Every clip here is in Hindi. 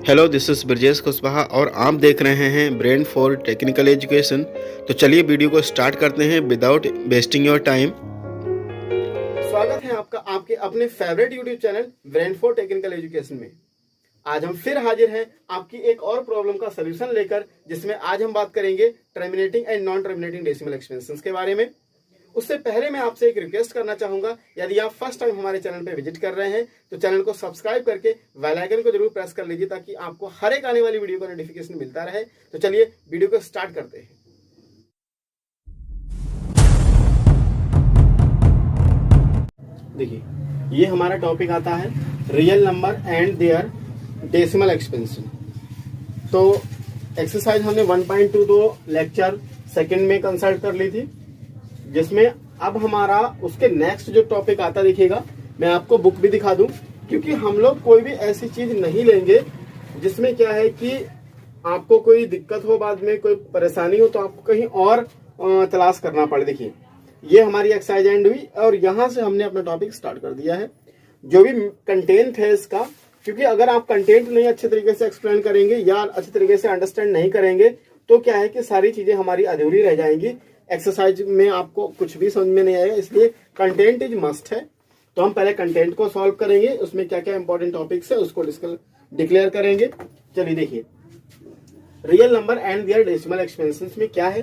Hello, this is Brajesh Kushwaha और आप देख रहे हैं ब्रेन फॉर टेक्निकल एजुकेशन। तो चलिए वीडियो को स्टार्ट करते हैं विदाउट वेस्टिंग योर टाइम। स्वागत है आपका आपके अपने favourite YouTube channel brain for technical education में। आज हम फिर हाजिर हैं आपकी एक और प्रॉब्लम का सलूशन लेकर, जिसमें आज हम बात करेंगे terminating and non terminating decimal expansions के बारे में। उससे पहले मैं आपसे एक रिक्वेस्ट करना चाहूंगा, यदि आप फर्स्ट टाइम हमारे चैनल पे विजिट कर रहे हैं तो चैनल को सब्सक्राइब करके बेल आइकन को जरूर प्रेस कर लीजिए, ताकि आपको हर एक आने वाली वीडियो का नोटिफिकेशन मिलता रहे। तो चलिए वीडियो को स्टार्ट करते हैं। देखिए, ये हमारा टॉपिक आता है real number and their decimal expansion. तो एक्सरसाइज हमने 1.2 लेक्चर सेकंड में कंसल्ट कर ली थी, जिसमें अब हमारा उसके नेक्स्ट जो टॉपिक आता दिखेगा। मैं आपको बुक भी दिखा दूं, क्योंकि हम लोग कोई भी ऐसी चीज नहीं लेंगे जिसमें क्या है कि आपको कोई दिक्कत हो, बाद में कोई परेशानी हो तो आपको कहीं और तलाश करना पड़े। देखिए, ये हमारी एक्सरसाइज एंड हुई और यहां से हमने अपना टॉपिक स्टार्ट कर दिया है। जो भी कंटेंट है इसका, क्योंकि अगर आप कंटेंट नहीं अच्छे तरीके से एक्सप्लेन करेंगे या अच्छे तरीके से अंडरस्टैंड नहीं करेंगे तो क्या है कि सारी चीजें हमारी अधूरी रह जाएंगी। एक्सरसाइज में आपको कुछ भी समझ में नहीं आएगा, इसलिए कंटेंट इज मस्ट है। तो हम पहले कंटेंट को सॉल्व करेंगे, उसमें क्या क्या इंपॉर्टेंट टॉपिक्स है उसको डिक्लेयर करेंगे। चलिए देखिए, real number and their decimal expansions में क्या है,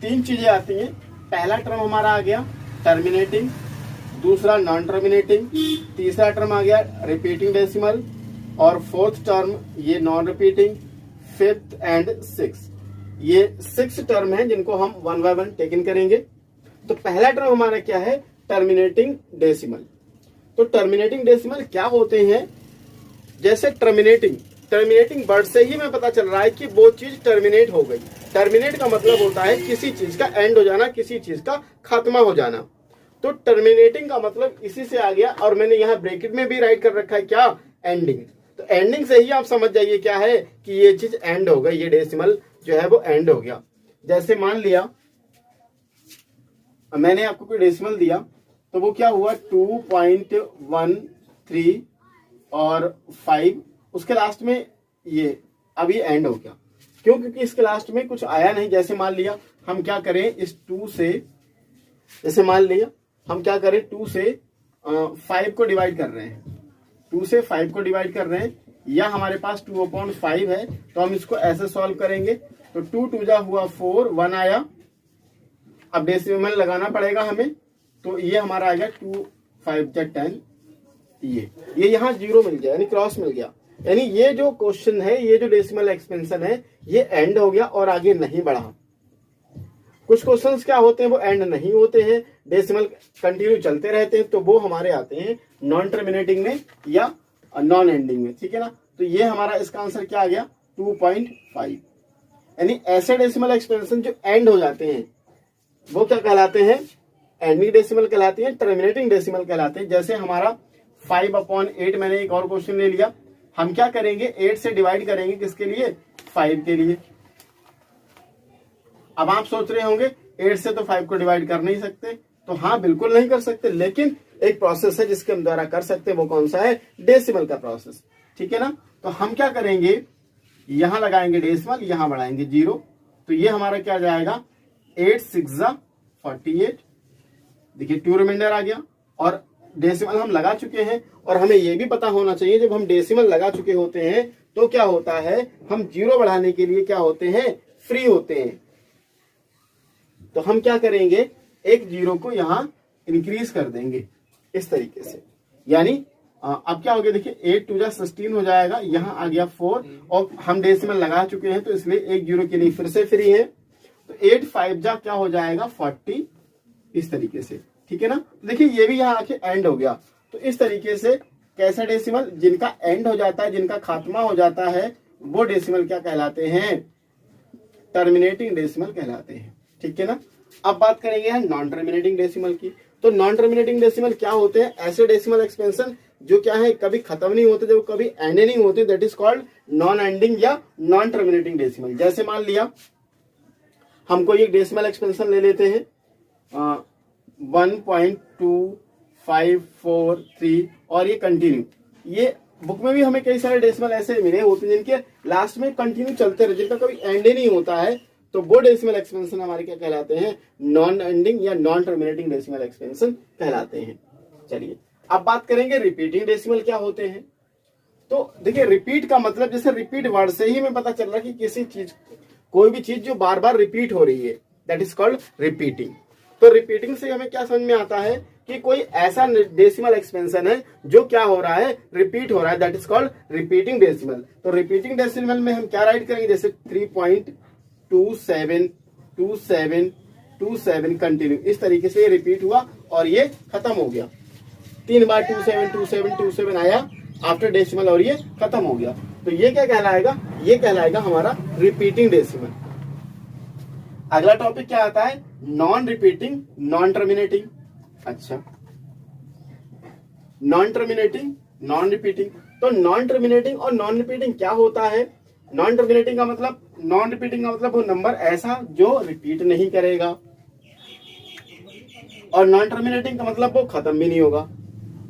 तीन चीजें आती हैं। पहला टर्म हमारा आ गया टर्मिनेटिंग, दूसरा नॉन टर्मिनेटिंग, तीसरा टर्म आ गया रिपीटिंग डेसिमल, और फोर्थ टर्म ये non repeating, fifth and six. ये 6 टर्म हैं जिनको हम वन बाय वन टेकन करेंगे। तो पहला टर्म हमारा क्या है, टर्मिनेटिंग डेसिमल। तो टर्मिनेटिंग डेसिमल क्या होते हैं, जैसे टर्मिनेटिंग वर्ड से ही हमें पता चल रहा है कि वो चीज टर्मिनेट हो गई। टर्मिनेट का मतलब होता है किसी चीज का एंड हो जाना, किसी चीज का खात्मा हो जाना। तो टर्मिनेटिंग का मतलब इसी से आ गया, और मैंने यहाँ ब्रैकेट में भी राइट कर रखा है क्या, एंडिंग। तो एंडिंग से ही आप समझ जाइए क्या है कि ये चीज एंड हो गई, ये डेसिमल जो है वो एंड हो गया। जैसे मान लिया मैंने आपको कोई डेसिमल दिया, तो वो क्या हुआ 2.13 और 5, उसके लास्ट में ये अब ये एंड हो गया। क्यों? क्योंकि इसके लास्ट में कुछ आया नहीं। जैसे मान लिया हम क्या करें, इस 2 से, जैसे मान लिया हम क्या करें, 2 से 5 को डिवाइड कर रहे हैं, 2 से 5 को डिवाइड कर रहे हैं, या हमारे पास 2/5 है, तो हम इसको ऐसे सॉल्व करेंगे। तो 2 2 जा हुआ 4, 1 आया, अब डेसिमल लगाना पड़ेगा हमें। तो ये हमारा आ गया 2 5 जा 10। ये यहाँ 0 मिल गया, यानी क्रॉस मिल गया। यानी ये जो क्वेश्चन है, ये जो डेसिमल एक्सपेंशन है, ये एंड हो गया और आगे नहीं बढ़ा। कुछ क्वेश्चंस क्या होते हैं, वो एंड नहीं होते हैं, डेसिमल कंटिन्यू चलते रहते हैं, तो वो हमारे आते हैं नॉन टर्मिनेटिंग में या नॉन एंडिंग में। ठीक है ना। तो ये हमारा इसका आंसर क्या आ गया, 2.5। यानी ऐसे डेसिमल एक्सपेंशन जो एंड हो जाते हैं वो क्या कहलाते हैं, एंडिंग डेसिमल कहलाते हैं, टर्मिनेटिंग डेसिमल कहलाते हैं। जैसे हमारा 5/8, मैंने एक और क्वेश्चन ले लिया, हम क्या करेंगे, 8 से डिवाइड करेंगे, किसके लिए, 5 के लिए। अब आप सोच रहे होंगे 8 से तो 5 को डिवाइड कर नहीं सकते, तो हाँ बिल्कुल नहीं कर सकते, लेकिन एक प्रोसेस है जिसके हम द्वारा कर सकते हैं। वो कौन सा है, डेसिमल का प्रोसेस। ठीक है ना। तो हम क्या करेंगे, यहां लगाएंगे डेसिमल, यहां बढ़ाएंगे 0, तो ये हमारा क्या जाएगा, 8 6 जा 48। देखिए 2 रिमाइंडर आ गया, और डेसिमल हम लगा चुके हैं। और हमें यह भी पता होना चाहिए, जब हम डेसिमल लगा चुके होते हैं तो क्या होता है, हम 0 बढ़ाने के लिए क्या होते हैं, फ्री होते हैं। तो हम क्या करेंगे, एक 0 को यहां इंक्रीज कर देंगे इस तरीके से। यानी अब क्या हो गया, देखिए 8 2 जा 16 हो जाएगा, यहां आ गया 4, और हम डेसिमल लगा चुके हैं तो इसलिए एक 0 के लिए फिर से फ्री है। तो 8 5 जा क्या हो जाएगा, 40, इस तरीके से। ठीक है ना। तो देखिए ये भी यहाँ आके एंड हो गया। तो इस तरीके से कैसा डेसिमल, जिनका एंड हो जाता है, जिनका खात्मा हो जाता है, वो डेसिमल क्या कहलाते हैं, टर्मिनेटिंग डेसिमल कहलाते हैं। ठीक है ना। अब बात करेंगे नॉन टर्मिनेटिंग डेसिमल की। तो नॉन टर्मिनेटिंग डेसिमल क्या होते हैं, ऐसे डेसिमल एक्सपेंशन जो क्या है, कभी खत्म नहीं होते, जो कभी एंड नहीं होते, that is called non ending या नॉन टर्मिनेटिंग डेसिमल। जैसे मान लिया हमको ये डेसिमल एक्सपेंशन ले लेते हैं 1.2543 और ये कंटिन्यू, ये बुक में भी हमें कई सारे डेसिमल ऐसे मिले होते हैं जिनके लास्ट में कंटिन्यू चलते रहे, जिनका कभी एंड ही नहीं होता है, तो वो डेसिमल एक्सपेंशन हमारे क्या कहलाते हैं, नॉन एंडिंग या नॉन टर्मिनेटिंग डेसिमल एक्सपेंशन कहलाते हैं। चलिए अब बात करेंगे रिपीटिंग डेसिमल क्या होते हैं। तो देखिए रिपीट का मतलब, जैसे रिपीट वर्ड से ही हमें पता चल रहा है कि किसी चीज, कोई भी चीज जो बार बार रिपीट हो रही है, दैट इज कॉल्ड रिपीटिंग। तो रिपीटिंग से हमें क्या समझ में आता है कि कोई ऐसा डेसिमल एक्सपेंशन है जो क्या हो रहा है, रिपीट हो रहा है, that is called repeating decimal. तो रिपीटिंग डेसिमल में हम क्या राइट करेंगे, जैसे 3.272727 कंटिन्यू, इस तरीके से ये रिपीट हुआ और ये खत्म हो गया। 3 बार 272727 आया आफ्टर डेसिमल और ये खत्म हो गया। तो ये क्या कहलाएगा, ये कहलाएगा हमारा रिपीटिंग डेसिमल। अगला टॉपिक क्या आता है, नॉन रिपीटिंग नॉन टर्मिनेटिंग। अच्छा, नॉन टर्मिनेटिंग नॉन रिपीटिंग। तो नॉन टर्मिनेटिंग और नॉन रिपीटिंग क्या होता है। नॉन टर्मिनेटिंग का मतलब, नॉन रिपीटिंग का मतलब वो नंबर ऐसा जो रिपीट नहीं करेगा, और नॉन टर्मिनेटिंग का मतलब वो खत्म भी नहीं होगा।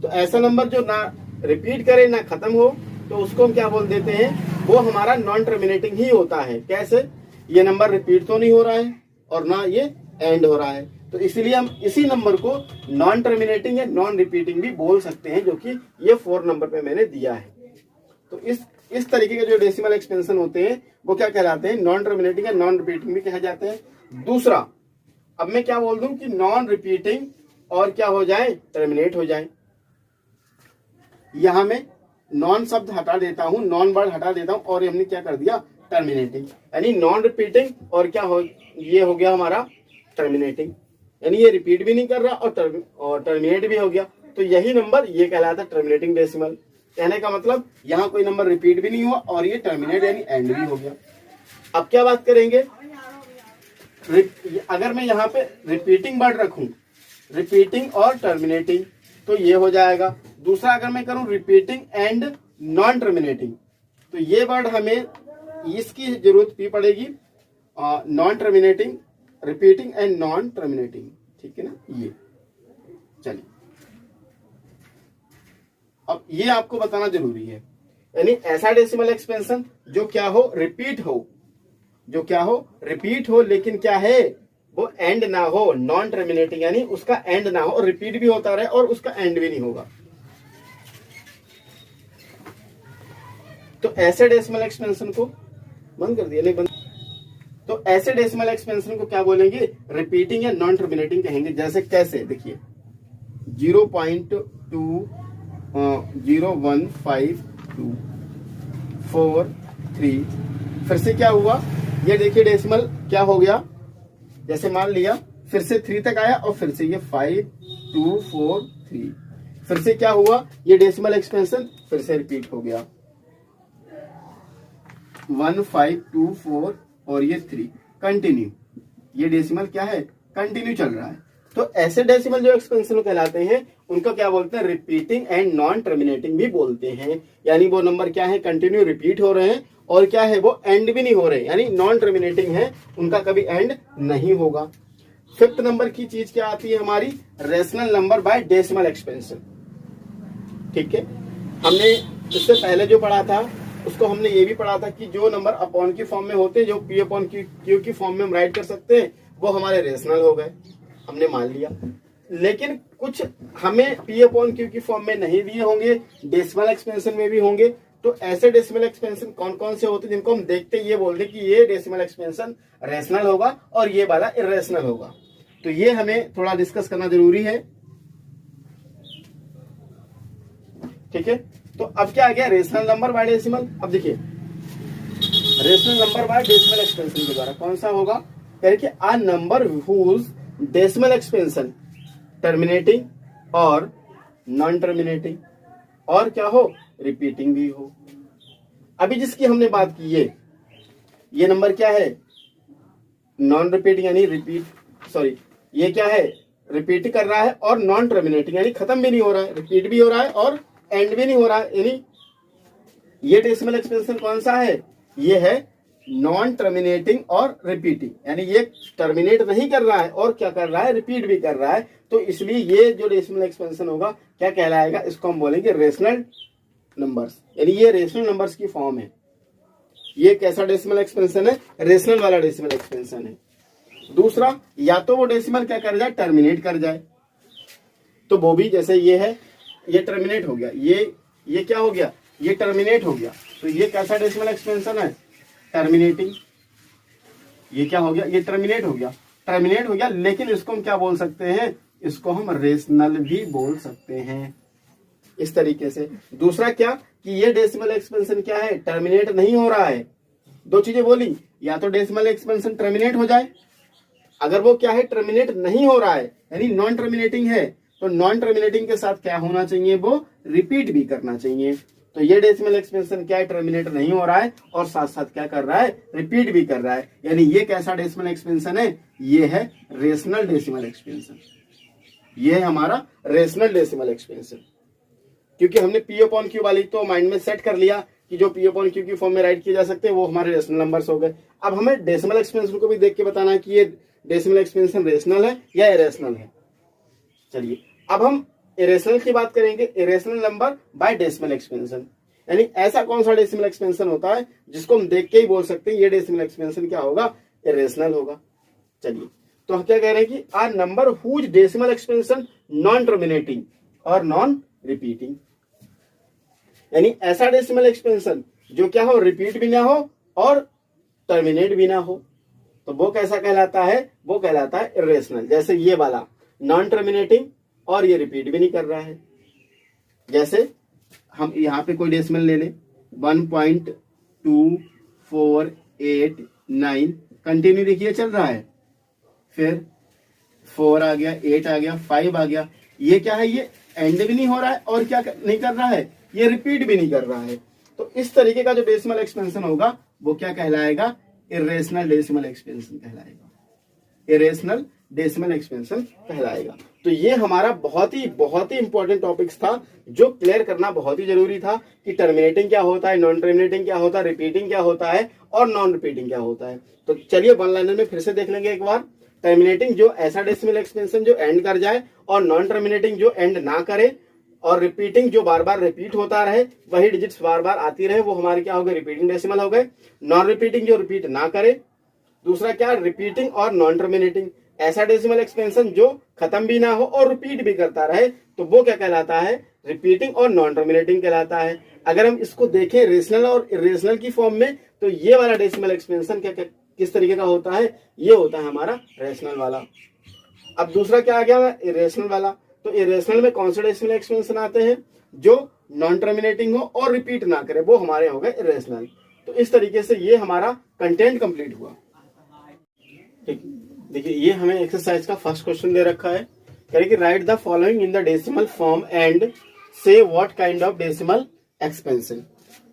तो ऐसा नंबर जो ना रिपीट करे ना खत्म हो, तो उसको हम क्या बोल देते हैं, वो हमारा नॉन टर्मिनेटिंग ही होता है। कैसे, ये नंबर रिपीट तो नहीं हो रहा है और ना ये एंड हो रहा है, तो इसलिए हम इसी नंबर को नॉन टर्मिनेटिंग या नॉन रिपीटिंग भी बोल सकते हैं, जो कि ये 4 नंबर पे मैंने दिया है। तो इस तरीके के जो डेसिमल एक्सपेंशन होते हैं वो क्या कहलाते हैं, नॉन टर्मिनेटिंग या नॉन रिपीटिंग भी कहे जाते हैं। दूसरा, अब मैं क्या बोल दूं कि नॉन रिपीटिंग और क्या हो जाए, टर्मिनेट हो जाए। यहां मैं नॉन शब्द हटा देता हूं, नॉन वर्ड हटा देता हूं और हमने क्या कर दिया, टर्मिनेटिंग, यानी नॉन रिपीटिंग और क्या हो, ये हो गया हमारा टर्मिनेटिंग, यानी ये रिपीट भी नहीं कर रहा और टर्मिनेट भी हो गया। तो यही नंबर ये कहलाता है टर्मिनेटिंग डेसिमल। कहने का मतलब यहाँ कोई नंबर रिपीट भी नहीं हुआ और ये टर्मिनेट यानी एंड भी हो गया। अब क्या बात करेंगे, अगर मैं यहाँ पे रिपीटिंग वर्ड रखूं, रिपीटिंग और टर्मिनेटिंग, तो ये हो जाएगा। दूसरा अगर मैं करूं रिपीटिंग एंड नॉन टर्मिनेटिंग, तो ये वर्ड हमें इसकी जरूरत भी पड़ेगी, non terminating, repeating and non terminating, ठीक है ना। ये चलिए, अब ये आपको बताना जरूरी है, यानी ऐसा डेसिमल एक्सपेंशन जो क्या हो, रिपीट हो, जो क्या हो, रिपीट हो, लेकिन क्या है, वो एंड ना हो, नॉन टर्मिनेटिंग, यानी उसका एंड ना हो, रिपीट भी होता रहे और उसका एंड भी नहीं होगा। तो ऐसे डेसिमल एक्सपेंशन को बंद कर दिया, नहीं बंद, तो ऐसे डेसिमल एक्सपेंशन को क्या बोलेंगे, रिपीटिंग या नॉन टर्मिनेटिंग कहेंगे। जैसे कैसे, देखिए 0.2015243, फिर से क्या हुआ, ये देखिए डेसिमल क्या हो गया, जैसे मान लिया फिर से 3 तक आया और फिर से ये 5243, फिर से क्या हुआ, ये डेसिमल एक्सपेंशन फिर से रिपीट हो गया, 1524 और ये 3 कंटिन्यू, ये डेसिमल क्या है, कंटिन्यू चल रहा है। तो ऐसे डेसिमल जो एक्सपेंशन कहलाते हैं उनका क्या बोलते हैं, रिपीटिंग एंड नॉन टर्मिनेटिंग भी बोलते हैं। यानी वो नंबर क्या है, कंटिन्यू रिपीट हो रहे हैं और क्या है, वो एंड भी नहीं हो रहे, यानी नॉन टर्मिनेटिंग है, उनका कभी एंड नहीं होगा। 5th नंबर की चीज क्या आती है हमारी, rational number by decimal expansion. ठीक है, हमने इससे पहले जो पढ़ा था उसको हमने ये भी पढ़ा था कि जो नंबर अपॉन की फॉर्म में होते हैं, जो पी अपॉन क्यू की फॉर्म में हम राइट कर सकते हैं, वो हमारे रेशनल हो गए, हमने मान लिया। लेकिन कुछ हमें पी अपॉन क्यू की फॉर्म में नहीं दिए होंगे, डेसिमल एक्सपेंशन में भी होंगे। तो ऐसे डेसिमल एक्सपेंशन कौन कौन से होते हैं जिनको हम देखते ये बोलते कि ये डेसिमल एक्सपेंशन रेशनल होगा और ये वाला इरेशनल होगा। तो ये हमें थोड़ा डिस्कस करना जरूरी है, ठीक है। तो अब क्या आ गया, रेशनल नंबर बाय डेसिमल। अब देखिए rational number by decimal expansion के द्वारा कौन सा होगा, यानी कि a number whose decimal expansion terminating और नॉन टर्मिनेटिंग और क्या हो, रिपीटिंग भी हो। अभी जिसकी हमने बात की ये नंबर क्या है, नॉन रिपीटिंग यानी रिपीट, सॉरी ये क्या है, रिपीट कर रहा है और नॉन टर्मिनेटिंग यानी खत्म भी नहीं हो रहा है, रिपीट भी हो रहा है और एंड भी नहीं हो रहा है। यानी ये डेसिमल एक्सपेंशन कौन सा है, ये है नॉन टर्मिनेटिंग और रिपीटिंग, यानी ये टर्मिनेट नहीं कर रहा है और क्या कर रहा है, रिपीट भी कर रहा है। तो इसलिए ये जो डेसिमल एक्सपेंशन होगा क्या कहलाएगा, इसको हम बोलेंगे रेशनल नंबर्स, यानी ये रेशनल नंबर्स की फॉर्म है। ये कैसा डेसिमल एक्सपेंशन है? रेशनल वाला डेसिमल एक्सपेंशन है। दूसरा, या तो वो डेसिमल क्या कर जाए, टर्मिनेट कर जाए, तो वो भी, जैसे ये है, ये टर्मिनेट हो गया, ये क्या हो गया, ये टर्मिनेट हो गया, तो ये कैसा डेसिमल एक्सपेंशन है? टर्मिनेटिंग। ये क्या हो गया, ये टर्मिनेट हो गया, लेकिन इसको हम क्या बोल सकते हैं, इसको हम रेशनल भी बोल सकते हैं, इस तरीके से। दूसरा क्या, कि ये डेसिमल एक्सपेंशन क्या है, टर्मिनेट नहीं हो रहा है। दो चीजें बोली, या तो डेसिमल एक्सपेंशन टर्मिनेट हो जाए, अगर वो क्या है, टर्मिनेट नहीं हो रहा है, यानी नॉन टर्मिनेटिंग है, तो नॉन टर्मिनेटिंग के साथ क्या होना चाहिए, वो रिपीट भी करना चाहिए। तो ये डेसिमल एक्सपेंशन क्या है, टर्मिनेट नहीं हो रहा है और साथ साथ क्या कर रहा है, रिपीट भी कर रहा है, यानी ये कैसा डेसिमल एक्सपेंशन है, ये है रेशनल डेसिमल एक्सपेंशन। ये है हमारा रेशनल डेसिमल एक्सपेंशन, क्योंकि हमने पी अपॉन क्यू वाली तो माइंड में सेट कर लिया कि जो पी अपॉन क्यू की फॉर्म में राइट किए जा सकते हैं वो हमारे रेशनल नंबर्स हो गए। अब हमें डेसिमल एक्सपेंशन को भी देख के बताना है कि ये डेसिमल एक्सपेंशन रेशनल है या इरेशनल है। चलिए, अब हम इरेशनल की बात करेंगे, irrational number by decimal expansion, यानी ऐसा कौन सा डेसिमल एक्सपेंशन होता है जिसको हम देख के ही बोल सकते हैं ये डेसिमल एक्सपेंशन क्या होगा, इरेशनल होगा। चलिए, तो हम क्या कह रहे हैं कि a number whose decimal expansion non terminating और नॉन रिपीटिंग, यानी ऐसा डेसिमल एक्सपेंशन जो क्या हो, रिपीट भी ना हो और टर्मिनेट भी ना हो, तो वो कैसा कहलाता है, वो कहलाता है इरेशनल। जैसे ये वाला नॉन टर्मिनेटिंग और ये रिपीट भी नहीं कर रहा है। जैसे हम यहाँ पे कोई डेसिमल ले लें, 1.2489, कंटिन्यू देखिए चल रहा है, फिर 4 आ गया, 8 आ गया, 5 आ गया, ये क्या है, ये एंड भी नहीं हो रहा है और क्या नहीं कर रहा है, ये रिपीट भी नहीं कर रहा है। तो इस तरीके का जो डेसिमल एक्सपेंशन होगा वो क्या कहलाएगा, इरेशनल डेसिमल एक्सपेंशन कहलाएगा, इरेशनल डेसिमल एक्सपेंशन कहलाएगा। तो ये हमारा बहुत ही इंपॉर्टेंट टॉपिक्स था जो क्लियर करना बहुत ही जरूरी था कि टर्मिनेटिंग क्या होता है, नॉन टर्मिनेटिंग क्या होता है, रिपीटिंग क्या होता है और नॉन रिपीटिंग क्या होता है। तो चलिए वन लाइनर में फिर से देख लेंगे एक बार। टर्मिनेटिंग जो ऐसा डेसिमल एक्सपेंशन जो एंड कर जाए, और नॉन टर्मिनेटिंग जो एंड ना करे, और रिपीटिंग जो बार बार रिपीट होता रहे, वही डिजिट्स बार बार आती रहे, वो हमारे क्या हो गए, रिपीटिंग डेसिमल हो गए। नॉन रिपीटिंग जो रिपीट ना करे। दूसरा क्या, रिपीटिंग और नॉन टर्मिनेटिंग, ऐसा डेसिमल एक्सपेंशन जो खत्म भी ना हो और रिपीट भी करता रहे, तो वो क्या कहलाता है, रिपीटिंग और नॉन टर्मिनेटिंग कहलाता है। अगर हम इसको देखें रेशनल और इरेशनल की फॉर्म में, तो ये वाला डेसिमल एक्सपेंशन क्या किस तरीके का होता है, ये होता है हमारा रेशनल वाला। अब दूसरा क्या आ गया, इरेशनल वाला। तो इरेशनल में कौन से डेसिमल एक्सपेंशन आते हैं, जो नॉन टर्मिनेटिंग हो और रिपीट ना करे, वो हमारे हो गए इरेशनल। तो इस तरीके से ये हमारा कंटेंट कंप्लीट हुआ। ठीक, देखिए ये हमें एक्सरसाइज का फर्स्ट क्वेश्चन दे रखा है, कह रहे कि write the following in the decimal form and say what kind of decimal expansion.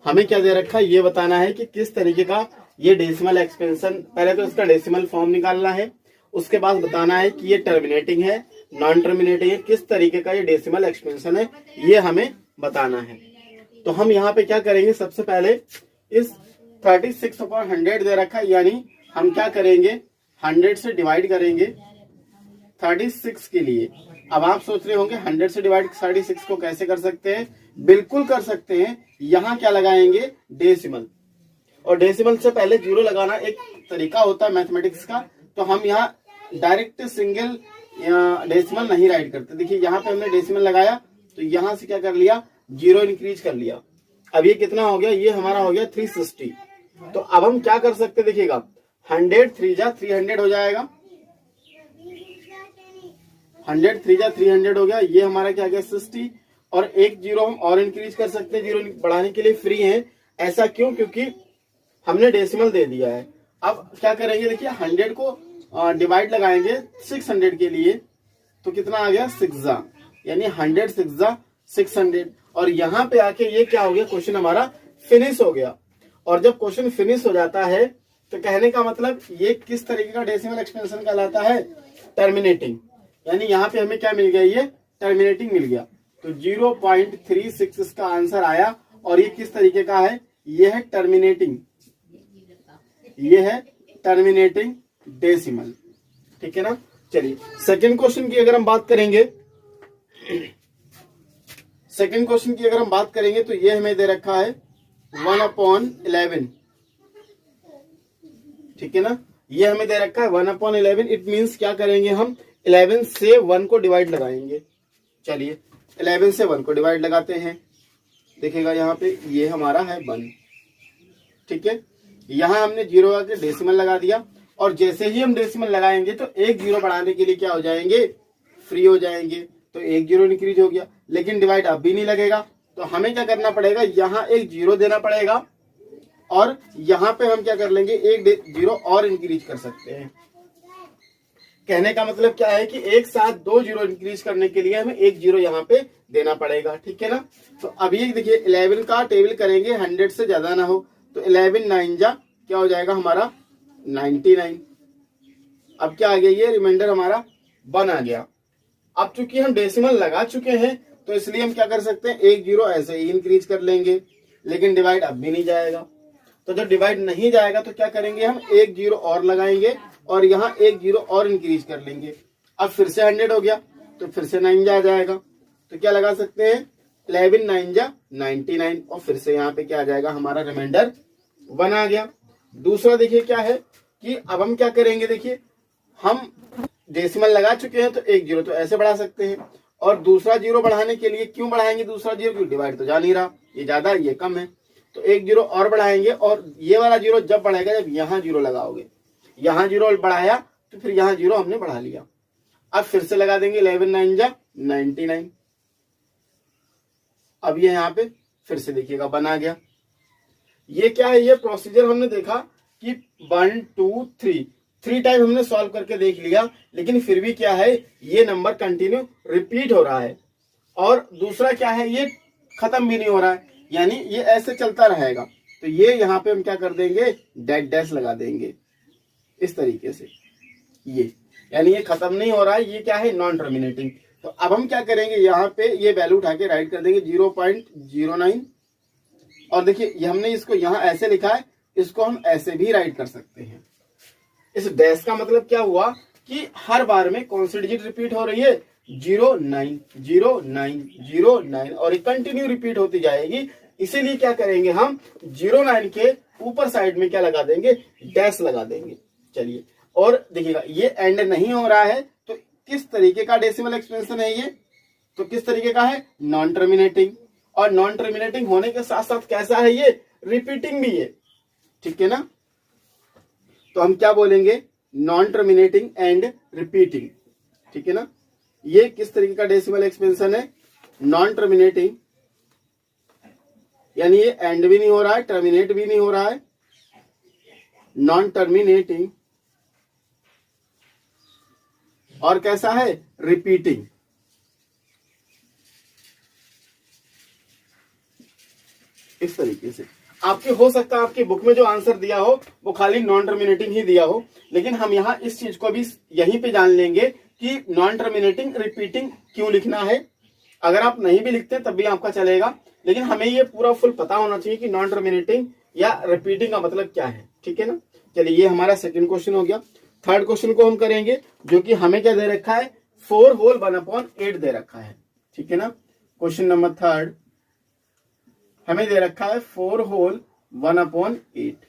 हमें क्या दे रखा है, ये बताना है कि किस तरीके का ये डेसिमल एक्सपेंशन, पहले तो इसका डेसिमल फॉर्म निकालना है, उसके बाद बताना है कि ये टर्मिनेटिंग है, नॉन टर्मिनेटिंग है, किस तरीके का ये डेसिमल एक्सपेंशन है, ये हमें बताना है। तो हम यहाँ पे क्या करेंगे, सबसे पहले इस 36/100 दे रखा है, यानी हम क्या करेंगे, 100 से डिवाइड करेंगे 36 के लिए। अब आप सोच रहे होंगे 100 से डिवाइड 36 को कैसे कर सकते हैं, बिल्कुल कर सकते हैं। यहाँ क्या लगाएंगे, डेसिमल, और डेसिमल से पहले जीरो लगाना एक तरीका होता है मैथमेटिक्स का, तो हम यहाँ डायरेक्ट सिंगल डेसिमल नहीं राइट करते। देखिए यहाँ पे हमने डेसिमल लगाया, तो यहाँ से क्या कर लिया, जीरो इंक्रीज कर लिया। अब ये कितना हो गया, ये हमारा हो गया 360। तो अब हम क्या कर सकते, देखिएगा 100 3 जा 300 हो जाएगा, 100 3 जा 300 हो गया, ये हमारा क्या गया 60, और एक जीरो हम और इंक्रीज कर सकते हैं, जीरो बढ़ाने के लिए फ्री है। ऐसा क्यों, क्योंकि हमने डेसिमल दे दिया है। अब क्या करेंगे, देखिए 100 को डिवाइड लगाएंगे 600 के लिए, तो कितना आ गया 6 जा, यानी 100 6 जा 600। और यहाँ पे आके ये क्या हो गया, क्वेश्चन हमारा फिनिश हो गया। और जब क्वेश्चन फिनिश हो जाता है तो कहने का मतलब ये किस तरीके का डेसिमल एक्सपेंशन कहलाता है, टर्मिनेटिंग, यानी यहाँ पे हमें क्या मिल गया, ये टर्मिनेटिंग मिल गया। तो 0.36 इसका आंसर आया, और ये किस तरीके का है, ये है टर्मिनेटिंग, ये है टर्मिनेटिंग डेसिमल। ठीक है ना। चलिए सेकंड क्वेश्चन की अगर हम बात करेंगे, सेकंड क्वेश्चन की अगर हम बात करेंगे तो ये हमें दे रखा है 1/11, ठीक है ना। ये हमें दे रखा है 1/11। इट मीन्स क्या करेंगे हम 11 से 1 को डिवाइड लगाएंगे। चलिए 11 से 1 को डिवाइड लगाते हैं। देखिएगा यहाँ पे ये हमारा है 1, ठीक है। यहाँ हमने 0 आके डेसिमल लगा दिया, और जैसे ही हम डेसिमल लगाएंगे तो एक 0 बढ़ाने के लिए क्या हो जाएंगे, फ्री हो जाएंगे। तो एक 0 इंक्रीज हो गया, लेकिन डिवाइड अब भी नहीं लगेगा। तो हमें क्या करना पड़ेगा, यहाँ एक 0 देना पड़ेगा, और यहाँ पे हम क्या कर लेंगे, एक 0 और इंक्रीज कर सकते हैं। कहने का मतलब क्या है कि एक साथ 2 0 इंक्रीज करने के लिए हमें एक 0 यहाँ पे देना पड़ेगा, ठीक है ना। तो अभी देखिए 11 का टेबल करेंगे, 100 से ज्यादा ना हो, तो 11 9 जा क्या हो जाएगा हमारा 99। अब क्या आ गया, ये रिमाइंडर हमारा 1 आ गया। अब चूंकि हम डेसिमल लगा चुके हैं तो इसलिए हम क्या कर सकते हैं, एक 0 ऐसे ही इंक्रीज कर लेंगे, लेकिन डिवाइड अब भी नहीं जाएगा। तो जब डिवाइड नहीं जाएगा तो क्या करेंगे, हम एक 0 और लगाएंगे और यहाँ एक 0 और इंक्रीज कर लेंगे। अब फिर से 100 हो गया, तो फिर से 9 जा जाएगा। तो क्या लगा सकते हैं, 11 9 जा 99, और फिर से यहाँ पे क्या आ जाएगा, हमारा रिमाइंडर 1 आ गया। दूसरा देखिए क्या है कि अब हम क्या करेंगे, देखिए हम डेसिमल लगा चुके हैं तो एक 0 तो ऐसे बढ़ा सकते हैं, और दूसरा 0 बढ़ाने के लिए क्यों बढ़ाएंगे दूसरा 0, क्योंकि डिवाइड तो जा नहीं रहा, ये ज्यादा ये कम है, तो एक 0 और बढ़ाएंगे। और ये वाला 0 जब बढ़ेगा जब यहाँ 0 लगाओगे, यहाँ 0 बढ़ाया तो फिर यहाँ 0 हमने बढ़ा लिया। अब फिर से लगा देंगे 11 9 जा 99। अब ये यहाँ पे फिर से देखिएगा 1 आ गया। ये क्या है, ये प्रोसीजर हमने देखा कि 1 2 3 टाइम हमने सॉल्व करके देख लिया, लेकिन फिर भी क्या है, ये नंबर कंटिन्यू रिपीट हो रहा है। और दूसरा क्या है, ये खत्म भी नहीं हो रहा है, यानी ये ऐसे चलता रहेगा। तो ये यहाँ पे हम क्या कर देंगे, डैश लगा देंगे इस तरीके से, ये यानी ये खत्म नहीं हो रहा है, ये क्या है, नॉन टर्मिनेटिंग। तो अब हम क्या करेंगे, यहाँ पे ये वैल्यू उठा के राइट कर देंगे 0.09। और देखिए ये हमने इसको यहाँ ऐसे लिखा है, इसको हम ऐसे भी राइट कर सकते हैं। इस डैश का मतलब क्या हुआ कि हर बार में कौन सी डिजिट रिपीट हो रही है, 09 09 09, और ये कंटिन्यू रिपीट होती जाएगी। इसीलिए क्या करेंगे, हम 09 के ऊपर साइड में क्या लगा देंगे, डैश लगा देंगे। चलिए, और देखिएगा ये एंड नहीं हो रहा है, तो किस तरीके का डेसिमल एक्सपेंशन है ये, तो किस तरीके का है, नॉन टर्मिनेटिंग। और नॉन टर्मिनेटिंग होने के साथ साथ कैसा है, ये रिपीटिंग भी है, ठीक है ना। तो हम क्या बोलेंगे, नॉन टर्मिनेटिंग एंड रिपीटिंग, ठीक है ना। ये किस तरीके का डेसिमल एक्सपेंशन है, नॉन टर्मिनेटिंग, यानी ये एंड भी नहीं हो रहा है, टर्मिनेट भी नहीं हो रहा है, नॉन टर्मिनेटिंग, और कैसा है, रिपीटिंग। इस तरीके से आपके हो सकता है आपकी बुक में जो आंसर दिया हो वो खाली नॉन टर्मिनेटिंग ही दिया हो, लेकिन हम यहाँ इस चीज को भी यहीं पे जान लेंगे कि नॉन टर्मिनेटिंग रिपीटिंग क्यों लिखना है। अगर आप नहीं भी लिखते तब भी आपका चलेगा, लेकिन हमें ये पूरा फुल पता होना चाहिए कि नॉन टर्मिनेटिंग या रिपीटिंग का मतलब क्या है, ठीक है ना। चलिए, ये हमारा सेकंड क्वेश्चन हो गया। थर्ड क्वेश्चन को हम करेंगे, जो कि हमें क्या दे रखा है, 4 होल 1/8 दे रखा है, ठीक है ना। क्वेश्चन नंबर थर्ड हमें दे रखा है 4 होल 1/8,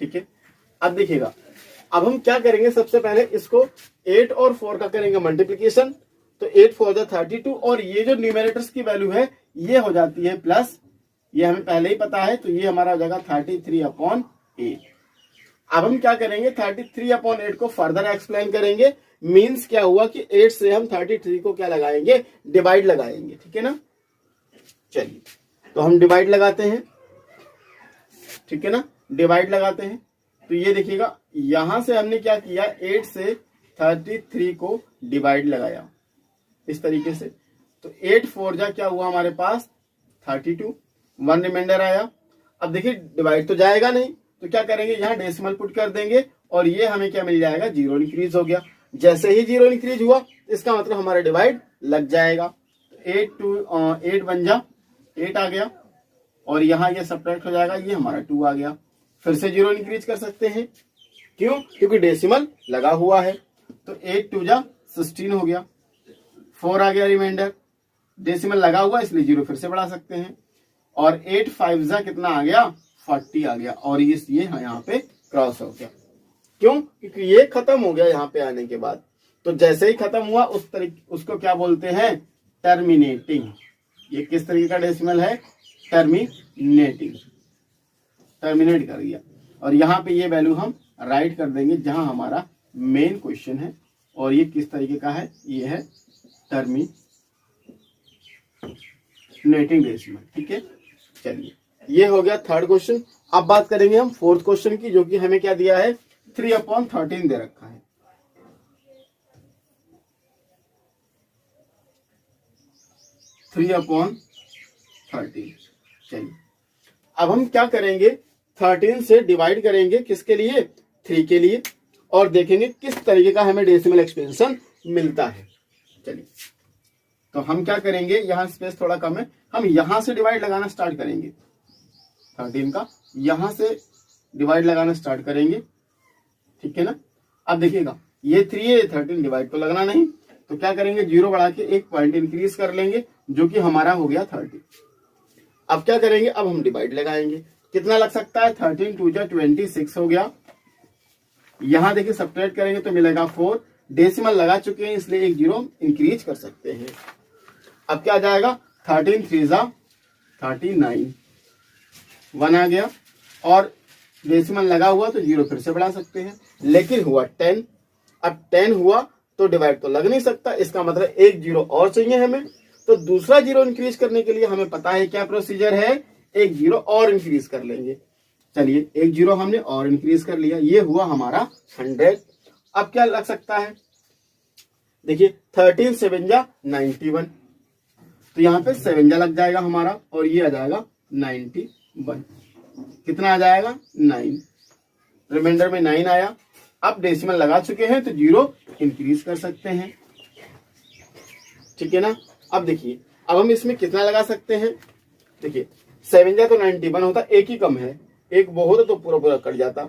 ठीक है। अब देखिएगा, अब हम क्या करेंगे, सबसे पहले इसको 8 और 4 का करेंगे मल्टीप्लीकेशन, तो 8 4 जा 32, और ये जो न्यूमेरेटर्स की वैल्यू है ये हो जाती है प्लस, ये हमें पहले ही पता है, तो ये हमारा हो जाएगा 33/8। अब हम क्या करेंगे, 33/8 को फर्दर एक्सप्लेन करेंगे। मींस क्या हुआ कि 8 से हम 33 को क्या लगाएंगे, डिवाइड लगाएंगे, ठीक है ना। चलिए, तो हम डिवाइड लगाते हैं, ठीक है ना, डिवाइड लगाते हैं। तो ये देखिएगा, यहां से हमने क्या किया, 8 से 33 को डिवाइड लगाया इस तरीके से। तो 8 4 जा क्या हुआ हमारे पास 32, 1 रिमाइंडर आया। अब देखिए डिवाइड तो जाएगा नहीं, तो क्या करेंगे, यहाँ डेसिमल पुट कर देंगे, और ये हमें क्या मिल जाएगा, 0 इंक्रीज हो गया। जैसे ही 0 इंक्रीज हुआ इसका मतलब हमारा डिवाइड लग जाएगा। तो 8 1 जा 8 आ गया, और यहाँ ये सब्ट्रैक्ट हो जाएगा, ये हमारा 2 आ गया। फिर से 0 इंक्रीज कर सकते हैं, क्यों, क्योंकि डेसिमल लगा हुआ है। तो 8 2 जा 16 हो गया, 4 आ गया रिमाइंडर, डेसिमल लगा हुआ इसलिए 0 फिर से बढ़ा सकते हैं। और 8 5 जा कितना आ गया, 40 आ गया, और ये यहाँ पे क्रॉस हो गया। क्यों? क्योंकि ये खत्म हो गया यहाँ पे आने के बाद। तो जैसे ही खत्म हुआ उस तरीके उसको क्या बोलते हैं, टर्मिनेटिंग। ये किस तरीके का डेसिमल है, टर्मिनेटिंग, टर्मिनेट कर दिया। और यहाँ पे ये वैल्यू हम राइट कर देंगे जहां हमारा मेन क्वेश्चन है। और ये किस तरीके का है, ये है टर्मिनेटिंग डेसिमल। ठीक है, चलिए ये हो गया थर्ड क्वेश्चन। अब बात करेंगे हम फोर्थ क्वेश्चन की, जो कि हमें क्या दिया है, 3/13 दे रखा है। 3/13। चलिए अब हम क्या करेंगे, 13 से डिवाइड करेंगे, किसके लिए, 3 के लिए, और देखेंगे किस तरीके का हमें डेसिमल एक्सपेंशन मिलता है। चलिए तो हम क्या करेंगे, यहां स्पेस थोड़ा कम है, हम यहां से डिवाइड लगाना स्टार्ट करेंगे। 13 का यहां से डिवाइड लगाना स्टार्ट करेंगे। ठीक है ना। अब देखिएगा ये 3 है, 13 डिवाइड तो लगना नहीं, तो क्या करेंगे, 0 बढ़ा के 1 पॉइंट इंक्रीज कर लेंगे, जो कि हमारा हो गया 30। अब क्या करेंगे, अब हम डिवाइड लगाएंगे, कितना लग सकता है, 13 2 जा 26 हो गया। यहां देखिए सब्ट्रैक्ट करेंगे तो मिलेगा 4। डेसिमल लगा चुके हैं इसलिए 1 0 इंक्रीज कर सकते हैं। अब क्या आ जाएगा, 13 3 जा 39, 1 आ गया, और डेसिमल लगा हुआ तो 0 फिर से बढ़ा सकते हैं, लेकिन हुआ 10। अब 10 हुआ तो डिवाइड तो लग नहीं सकता, इसका मतलब 1 0 और चाहिए हमें। तो दूसरा 0 इंक्रीज करने के लिए हमें पता है क्या प्रोसीजर है, 1 0 और इंक्रीज कर लेंगे। चलिए 1 0 हमने और इंक्रीज कर लिया, ये हुआ हमारा 100। अब क्या लग सकता है, देखिए 13 7 जा 91, तो यहाँ पे 7 जा लग जाएगा हमारा, और ये आ जाएगा 91। कितना आ जाएगा, 9। रिमाइंडर में 9 आया। अब डेसिमल लगा चुके हैं तो 0 इंक्रीज कर सकते हैं। ठीक है ना। अब देखिए अब हम इसमें कितना लगा सकते हैं, देखिए 7 जा तो 91 होता, एक ही कम है, एक वो होता तो पूरा पूरा कट जाता।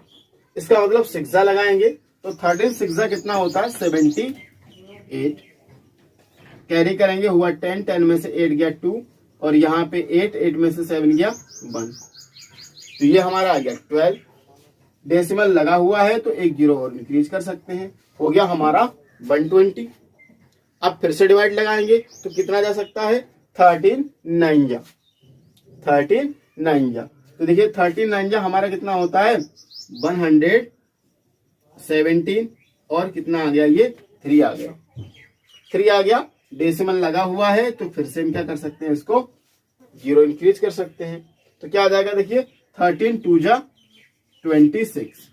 इसका मतलब 6 जा लगाएंगे तो 13 6 जा कितना होता है, 78। कैरी करेंगे, हुआ 10, 10 में से 8 गया 2, और यहाँ पे 8, 8 में से 7 गया 1, तो ये हमारा आ गया 12। डेसिमल लगा हुआ है तो 1 0 और इंक्रीज कर सकते हैं, हो गया हमारा 120। अब फिर से डिवाइड लगाएंगे तो कितना जा सकता है, 13 9 जा 13 9 जा, तो देखिए 13 9 जा हमारा कितना होता है, 117, और कितना आ गया, ये 3 आ गया, 3 आ गया। डेसिमल लगा हुआ है तो फिर से हम क्या कर सकते हैं, इसको 0 इंक्रीज कर सकते हैं, तो क्या आ जाएगा, देखिए 13 2 जा 26,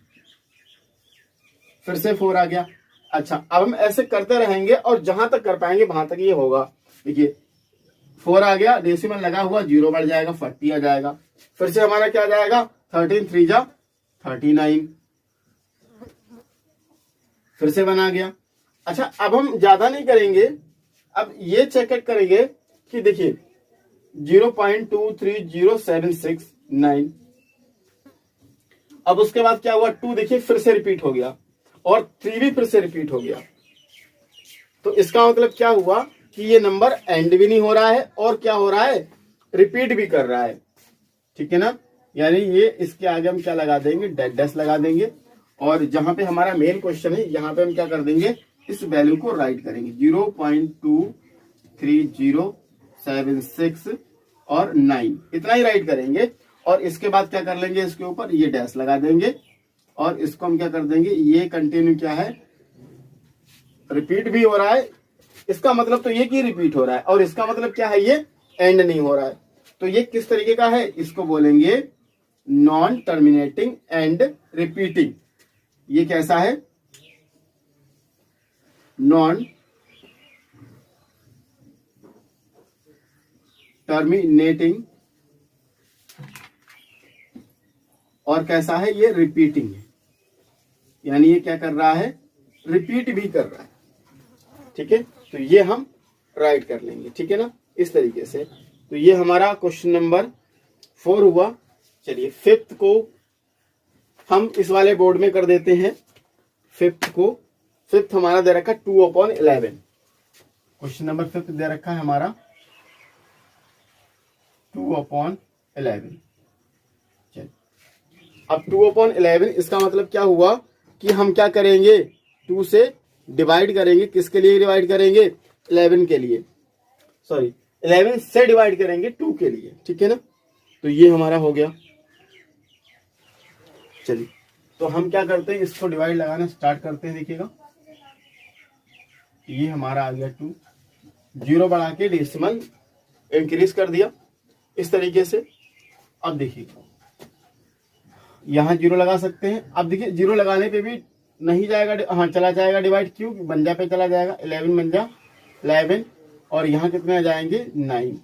फिर से 4 आ गया। अच्छा अब हम ऐसे करते रहेंगे और जहां तक कर पाएंगे वहां तक ये होगा। देखिए 4 आ गया, डेसिमल लगा हुआ, 0 बढ़ जाएगा, 40 आ जाएगा। फिर से हमारा क्या आ जाएगा, 13 3 जा 39, फिर से 1 आ गया। अच्छा अब हम ज्यादा नहीं करेंगे, अब ये चेक करेंगे कि देखिए 0.23076 अब उसके बाद क्या हुआ, 2 देखिए फिर से रिपीट हो गया, और 3 भी फिर से रिपीट हो गया। तो इसका मतलब क्या हुआ कि ये नंबर एंड भी नहीं हो रहा है, और क्या हो रहा है, रिपीट भी कर रहा है। ठीक है ना। यानी ये इसके आगे हम क्या लगा देंगे, डैश लगा देंगे, और जहां पे हमारा मेन क्वेश्चन है यहां पे हम क्या कर देंगे, इस वैल्यू को राइट करेंगे, 0.23076 और 9, इतना ही राइट करेंगे। और इसके बाद क्या कर लेंगे, इसके ऊपर ये डैश लगा देंगे, और इसको हम क्या कर देंगे, ये कंटिन्यू क्या है, रिपीट भी हो रहा है, इसका मतलब तो ये कि रिपीट हो रहा है, और इसका मतलब क्या है, ये एंड नहीं हो रहा है। तो ये किस तरीके का है, इसको बोलेंगे नॉन टर्मिनेटिंग एंड रिपीटिंग। ये कैसा है, नॉन टर्मिनेटिंग, और कैसा है, ये रिपीटिंग है, यानी ये क्या कर रहा है, रिपीट भी कर रहा है। ठीक है, तो ये हम राइट कर लेंगे। ठीक है ना, इस तरीके से। तो ये हमारा क्वेश्चन नंबर 4 हुआ। चलिए फिफ्थ को हम इस वाले बोर्ड में कर देते हैं। फिफ्थ हमारा दे रखा 2/11, क्वेश्चन नंबर 5 दे रखा है हमारा 2/11। चलिए, अब 2/11 इसका मतलब क्या हुआ कि हम क्या करेंगे, 2 से डिवाइड करेंगे। किसके लिए डिवाइड करेंगे, 11 के लिए, सॉरी 11 से डिवाइड करेंगे 2 के लिए, ठीक है ना। तो ये हमारा हो गया। चलिए, तो हम क्या करते हैं, इसको डिवाइड लगाना स्टार्ट करते हैं। देखिएगा, ये हमारा आ गया 2, 0 बढ़ा के डेसिमल इंक्रीज कर दिया इस तरीके से। अब देखिए, यहां 0 लगा सकते हैं। अब देखिए, 0 लगाने पे भी नहीं जाएगा, हाँ चला जाएगा डिवाइड, क्यों, बंजा पे चला जाएगा। 11 बंजा 11, और यहाँ कितने आ जाएंगे, 9।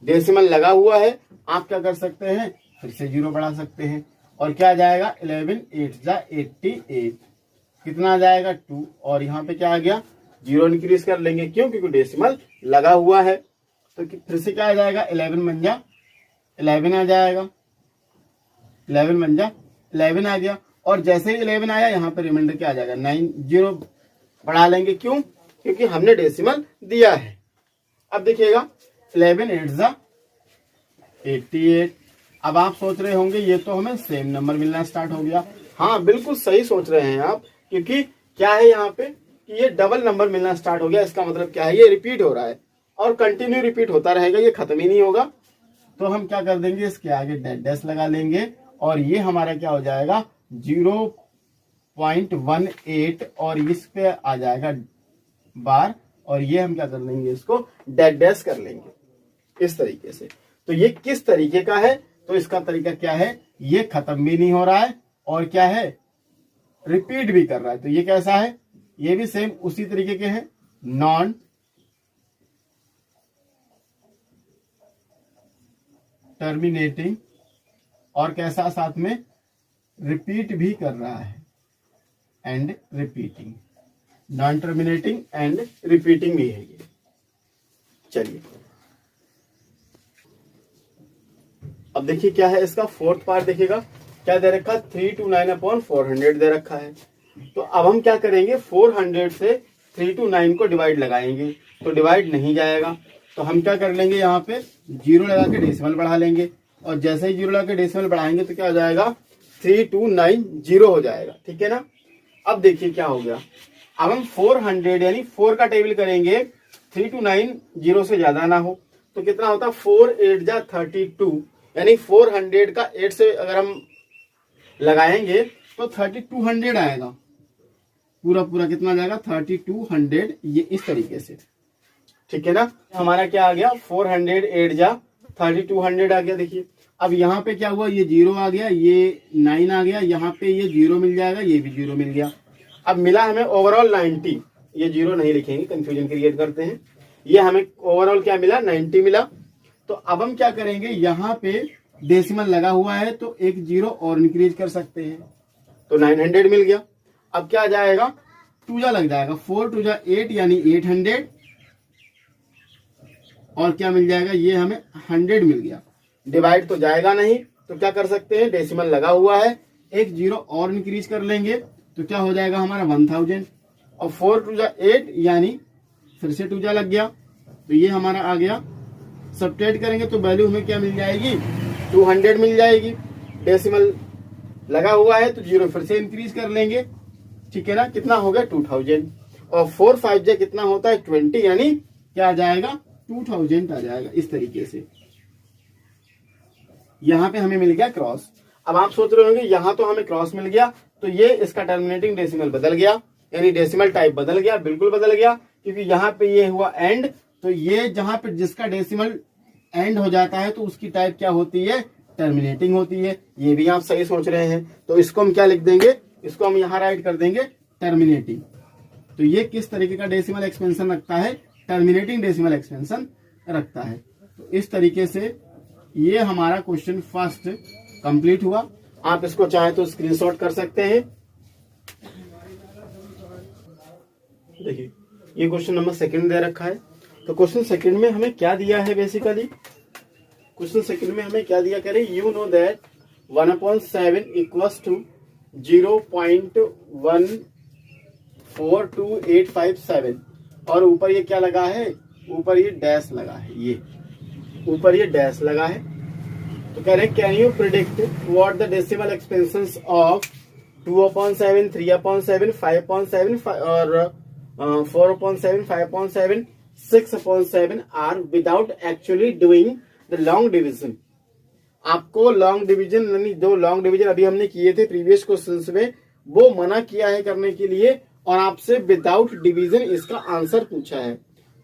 डेसिमल लगा हुआ है, आप क्या कर सकते हैं, फिर से 0 बढ़ा सकते हैं, और क्या आ जाएगा, 11 8 जा 88, कितना आ जाएगा, 2, और यहाँ पे क्या आ गया, 0 इंक्रीज कर लेंगे, क्यों, क्योंकि डेसिमल लगा हुआ है। तो फिर से क्या आ जाएगा, 11 बंजा 11 आ जाएगा, 11 बंजा 11 आ गया, और जैसे ही 11 आया यहाँ पे रिमाइंडर क्या आ जाएगा, 9। 0 बढ़ा लेंगे, क्यों, क्योंकि हमने डेसिमल दिया है। अब देखिएगा, 11 8 जा 88। अब आप सोच रहे होंगे ये तो हमें सेम नंबर मिलना स्टार्ट हो गया। हाँ, बिल्कुल सही सोच रहे हैं आप, क्योंकि क्या है यहाँ पे कि ये डबल नंबर मिलना स्टार्ट हो गया। इसका मतलब क्या है, ये रिपीट हो रहा है और कंटिन्यू रिपीट होता रहेगा, ये खत्म ही नहीं होगा। तो हम क्या कर देंगे, इसके आगे डैश लगा लेंगे, और ये हमारा क्या हो जाएगा, 0.18, और इस पे आ जाएगा बार, और ये हम क्या कर लेंगे, इसको डैश कर लेंगे इस तरीके से। तो ये किस तरीके का है, तो इसका तरीका क्या है, ये खत्म भी नहीं हो रहा है और क्या है, रिपीट भी कर रहा है। तो ये कैसा है, ये भी सेम उसी तरीके के हैं, नॉन टर्मिनेटिंग, और कैसा, साथ में रिपीट भी कर रहा है, and repeating, non terminating and repeating भी है ये। चलिए, अब देखिए क्या है, इसका फोर्थ पार्ट देखिएगा, क्या दे रखा, 329/400 दे रखा है। तो अब हम क्या करेंगे, 400 से 329 को डिवाइड लगाएंगे, तो डिवाइड नहीं जाएगा। तो हम क्या कर लेंगे, यहाँ पे 0 लगा के डेसिमल बढ़ा लेंगे, और जैसे ही 0 लगा के डेसिमल बढ़ाएंगे तो क्या हो जाएगा, 3290 हो जाएगा, ठीक है ना। अब देखिए क्या हो गया, अब हम 400 यानी 4 का टेबल करेंगे, 329 0 से ज्यादा ना हो, तो कितना होता है, 4 8 जा 32, यानी 400 का 8 से अगर हम लगाएंगे तो 3200 आएगा, पूरा पूरा कितना जाएगा, 3200, ये इस तरीके से, ठीक है ना। हमारा क्या आ गया, 400 8 जा 3200 आ गया। देखिए, अब यहाँ पे क्या हुआ, ये 0 आ गया, ये 9 आ गया, यहाँ पे ये 0 मिल जाएगा, ये भी 0 मिल गया। अब मिला हमें ओवरऑल 90, ये 0 नहीं लिखेंगे, कंफ्यूजन क्रिएट करते हैं। ये हमें ओवरऑल क्या मिला, 90 मिला। तो अब हम क्या करेंगे, यहाँ पे डेसिमल लगा हुआ है तो एक 0 और इंक्रीज कर सकते हैं, तो 900 मिल गया। अब क्या आ जाएगा, 2 जा लग जाएगा, 4 2 जा 8 यानी 800, और क्या मिल जाएगा, ये हमें 100 मिल गया। डिवाइड तो जाएगा नहीं, तो क्या कर सकते हैं, डेसिमल लगा हुआ है, एक 0 और इंक्रीज कर लेंगे, तो क्या हो जाएगा हमारा 1000, और 4 2 जा 8 यानी फिर से 2 जा लग गया, तो ये हमारा आ गया। सब्ट्रैक्ट करेंगे तो वैल्यू हमें क्या मिल जाएगी, 200 मिल जाएगी। डेसिमल लगा हुआ है तो 0 फिर से इंक्रीज कर लेंगे, ठीक है ना। कितना हो गया, 2000, और 4 5 जा कितना होता है, 20, यानी क्या आ जाएगा, 2000 आ जाएगा इस तरीके से। यहाँ पे हमें मिल गया क्रॉस। अब आप सोच रहे होंगे, यहाँ तो हमें क्रॉस मिल गया, तो ये इसका टर्मिनेटिंग डेसिमल बदल गया, यानी डेसिमल टाइप बदल गया, बिल्कुल बदल गया, क्योंकि यहाँ पे ये हुआ एंड, तो ये जहां पे जिसका डेसिमल एंड हो जाता है तो उसकी टाइप क्या होती है, टर्मिनेटिंग होती है। ये भी आप सही सोच रहे हैं, तो इसको हम क्या लिख देंगे, इसको हम यहाँ राइट कर देंगे टर्मिनेटिंग। तो ये किस तरीके का डेसिमल एक्सपेंशन रखता है, टर्मिनेटिंग डेसिमल एक्सपेंशन रखता है। तो इस तरीके से ये हमारा क्वेश्चन फर्स्ट कंप्लीट हुआ। आप इसको चाहे तो स्क्रीनशॉट कर सकते हैं। देखिए, ये क्वेश्चन नंबर 2 दे रखा है। तो क्वेश्चन 2 में हमें क्या दिया है, बेसिकली क्वेश्चन 2 में हमें क्या दिया, करें, you know that 1/7 equals to 0.142857, और ऊपर ये क्या लगा है, ऊपर ये डैश लगा है, ये ऊपर ये डैश लगा है। तो कह रहे हैं can you predict what the decimal expansions of 2/7, 3/7, 5/7 और 4/7, 5/7, 6/7 are without actually doing the long division. आपको लॉन्ग डिवीजन यानी दो लॉन्ग डिवीजन अभी हमने किए थे प्रीवियस क्वेश्चंस में, वो मना किया है करने के लिए और आपसे विदाउट डिवीजन इसका आंसर पूछा है।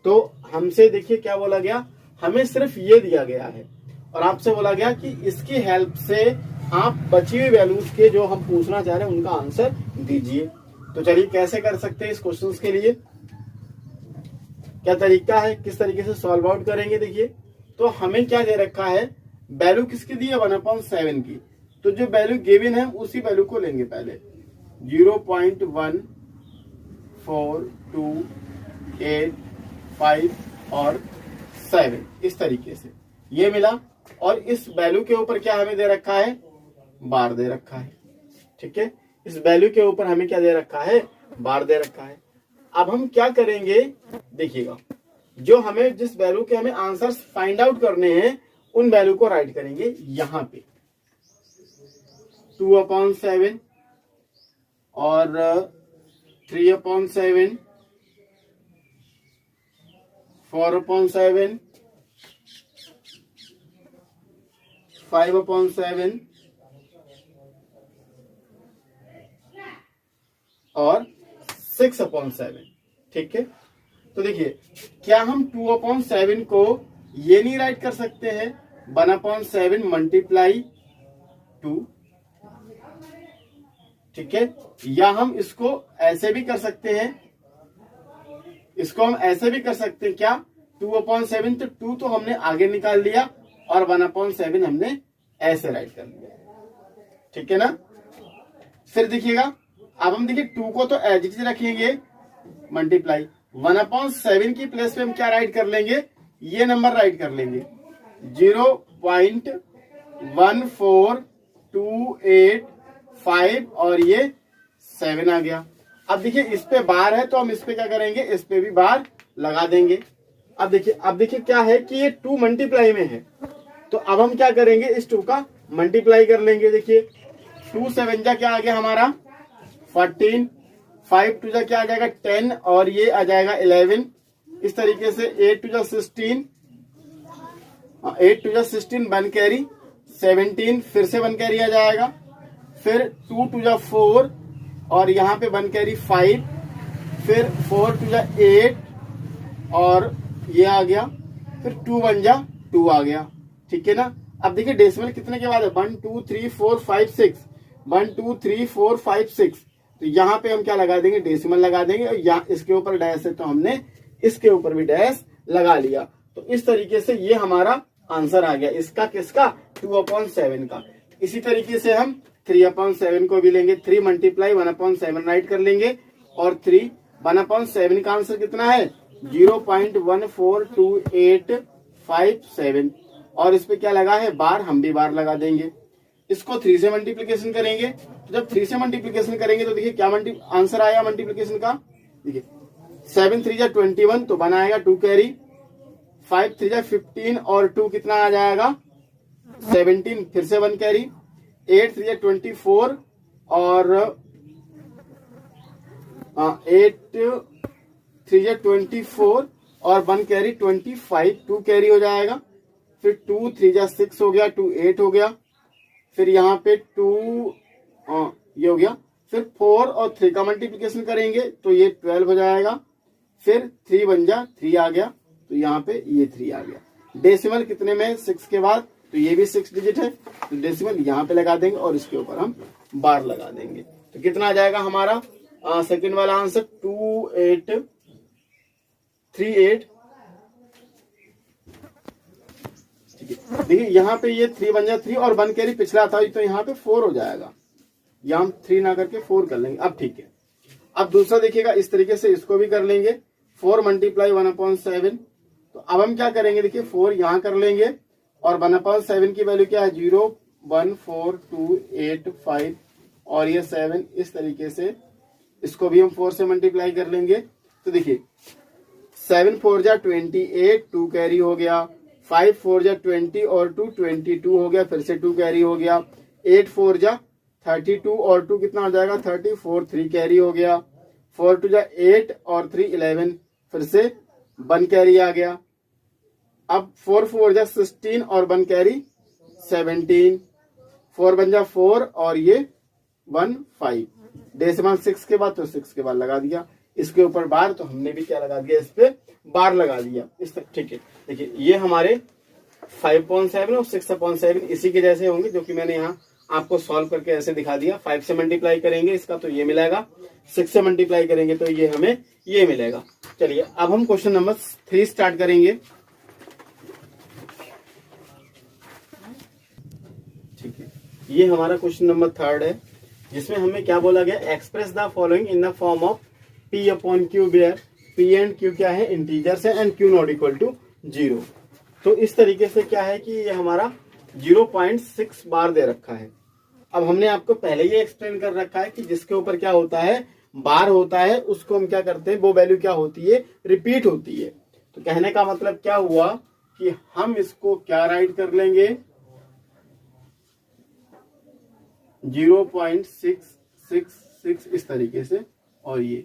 तो हमसे देखिए क्या बोला गया, हमें सिर्फ ये दिया गया है और आपसे बोला गया कि इसकी हेल्प से आप बची हुई वैल्यूज के जो हम पूछना चाह रहे हैं उनका आंसर दीजिए। तो चलिए कैसे कर सकते हैं इस क्वेश्चंस के लिए, क्या तरीका है, किस तरीके से सॉल्व आउट करेंगे। देखिए तो हमें क्या दे रखा है, वैल्यू किसकी दी है 1/7 की। तो जो वैल्यू गिवन है उसी वैल्यू को लेंगे पहले 0.1428 और 7 इस तरीके से ये मिला। और इस वैल्यू के ऊपर क्या हमें दे रखा है, बार दे रखा है। ठीक है, इस वैल्यू के ऊपर हमें क्या दे रखा है, बार दे रखा है। अब हम क्या करेंगे देखिएगा, जो हमें जिस वैल्यू के हमें आंसर्स फाइंड आउट करने हैं उन वैल्यू को राइट करेंगे यहां पे 2/7 और 3/7, 4/7, 5/7 और 6/7। ठीक है, तो देखिए क्या हम 2/7 को ये नहीं राइट कर सकते हैं 1/7 मल्टीप्लाई 2। ठीक है, या हम इसको ऐसे भी कर सकते हैं, इसको हम ऐसे भी कर सकते हैं क्या 2/7, तो 2 तो हमने आगे निकाल लिया और 1/7 हमने ऐसे राइट कर लिया। ठीक है ना। फिर देखिएगा अब हम देखिए 2 को तो एज इट इज रखेंगे मल्टीप्लाई 1/7 की प्लेस पे हम क्या राइट कर लेंगे, ये नंबर राइट कर लेंगे 0.14285 और ये 7 आ गया। अब देखिए इस पे बार है तो हम इस पे क्या करेंगे, इस पे भी बार लगा देंगे। अब देखिए क्या है कि ये 2 मल्टीप्लाई में है, तो अब हम क्या करेंगे इस 2 का मल्टीप्लाई कर लेंगे। देखिए 2 7 जा क्या आ गया हमारा 14, 5 2 जा क्या आ जाएगा 10 और ये आ जाएगा 11। इस तरीके से 8 2 जा 16, 8 2 जा 16 1 कैरी 17, फिर से 1 कैरी आ जाएगा, फिर 2 2 जा 4 और यहाँ पे 1 कैरी 5, फिर 4 2 जा 8 और ये आ गया, फिर 2 1 जा 2 आ गया। ठीक है ना। अब देखिए डेसिमल कितने के बाद है 1 2 3 4 5 6, 1 2 3 4 5 6, तो यहाँ पे हम क्या लगा देंगे, डेसिमल लगा देंगे और यहाँ इसके ऊपर डैश है तो हमने इसके ऊपर भी डैश लगा लिया। तो इस तरीके से ये हमारा आंसर आ गया इसका, किसका 2/7 का। इसी तरीके से हम 3/7 को भी लेंगे, 3 मल्टीप्लाई 1/7 राइट कर लेंगे और 3 1/7 का आंसर कितना है 0.14285 और इस पे क्या लगा है बार, हम भी बार लगा देंगे। इसको 3 से मल्टीप्लीकेशन करेंगे, तो जब 3 से मल्टीप्लीकेशन करेंगे तो देखिए क्या आंसर आया मल्टीप्लीकेशन का, देखिए 7 3 जा 21 तो बनाएगा 2 कैरी, 5 3 जा 15 और 2 कितना आ जाएगा 17, फिर से 1 कैरी, 8 3 जा 24 और 8 3 जा 24 और 1 कैरी 25, 2 कैरी हो जाएगा, फिर 2 3 जा 6 हो गया, 2 8 हो गया, फिर यहाँ पे 2 ये हो गया, फिर 4 और 3 का मल्टीप्लिकेशन करेंगे तो ये 12 हो जाएगा, फिर 3 1 जा 3 आ गया, तो यहाँ पे ये 3 आ गया। डेसिमल कितने में 6 के बाद, तो ये भी 6 डिजिट है, तो डेसिमल यहाँ पे लगा देंगे और इसके ऊपर हम बार लगा देंगे। तो कितना आ जाएगा हमारा सेकंड वाला आंसर 2838। देखिए यहाँ पे ये 3 1 जा 3 और 1 कैरी पिछला था तो यहाँ पे 4 हो जाएगा, या हम 3 ना करके 4 कर लेंगे। अब ठीक है, अब दूसरा देखिएगा इस तरीके से इसको भी कर लेंगे 4 मल्टीप्लाई 1/7। तो अब हम क्या करेंगे, देखिए 4 यहाँ कर लेंगे और 1/7 की वैल्यू क्या है 0.14285 और ये 7, इस तरीके से इसको भी हम 4 से मल्टीप्लाई कर लेंगे। तो देखिए 7 4 जा 28, 2 कैरी हो गया, 5 4 जा 20 और 2 22 हो गया, फिर से 2 कैरी हो गया। 8 4 जा 32 और 2 कितना हो जाएगा 34, 3 कैरी हो गया। 4 2 जा 8 और 3 11, फिर से 1 कैरी आ गया। अब 4 4 जा 16 और 1 कैरी 17, 4 1 जा 4 और ये 1 5। डेसिमल 6 के बाद तो 6 के बाद लगा दिया, इसके ऊपर बार, तो हमने भी क्या लगा दिया, इस पे बार लगा दिया इस तक। ठीक है, देखिए ये हमारे 5.7 और 6.7 इसी के जैसे होंगे, जो कि मैंने यहाँ आपको सॉल्व करके ऐसे दिखा दिया। 5 से मल्टीप्लाई करेंगे इसका तो ये मिलेगा, 6 से मल्टीप्लाई करेंगे तो ये हमें ये मिलेगा। चलिए अब हम क्वेश्चन नंबर 3 स्टार्ट करेंगे। ठीक है, ये हमारा क्वेश्चन नंबर 3 है, जिसमें हमें क्या बोला गया, express the following in the form of P upon Q where P and Q क्या है, इंटीजर्स है, and Q not equal to 0। तो इस तरीके से क्या है कि ये हमारा 0.6 बार दे रखा है। अब हमने आपको पहले ही एक्सप्लेन कर रखा है कि जिसके ऊपर क्या होता है, बार होता है, उसको हम क्या करते हैं, वो वैल्यू क्या होती है, रिपीट होती है। तो कहने का मतलब क्या हुआ कि हम इसको क्या राइट कर लेंगे, 0.666 इस तरीके से। और ये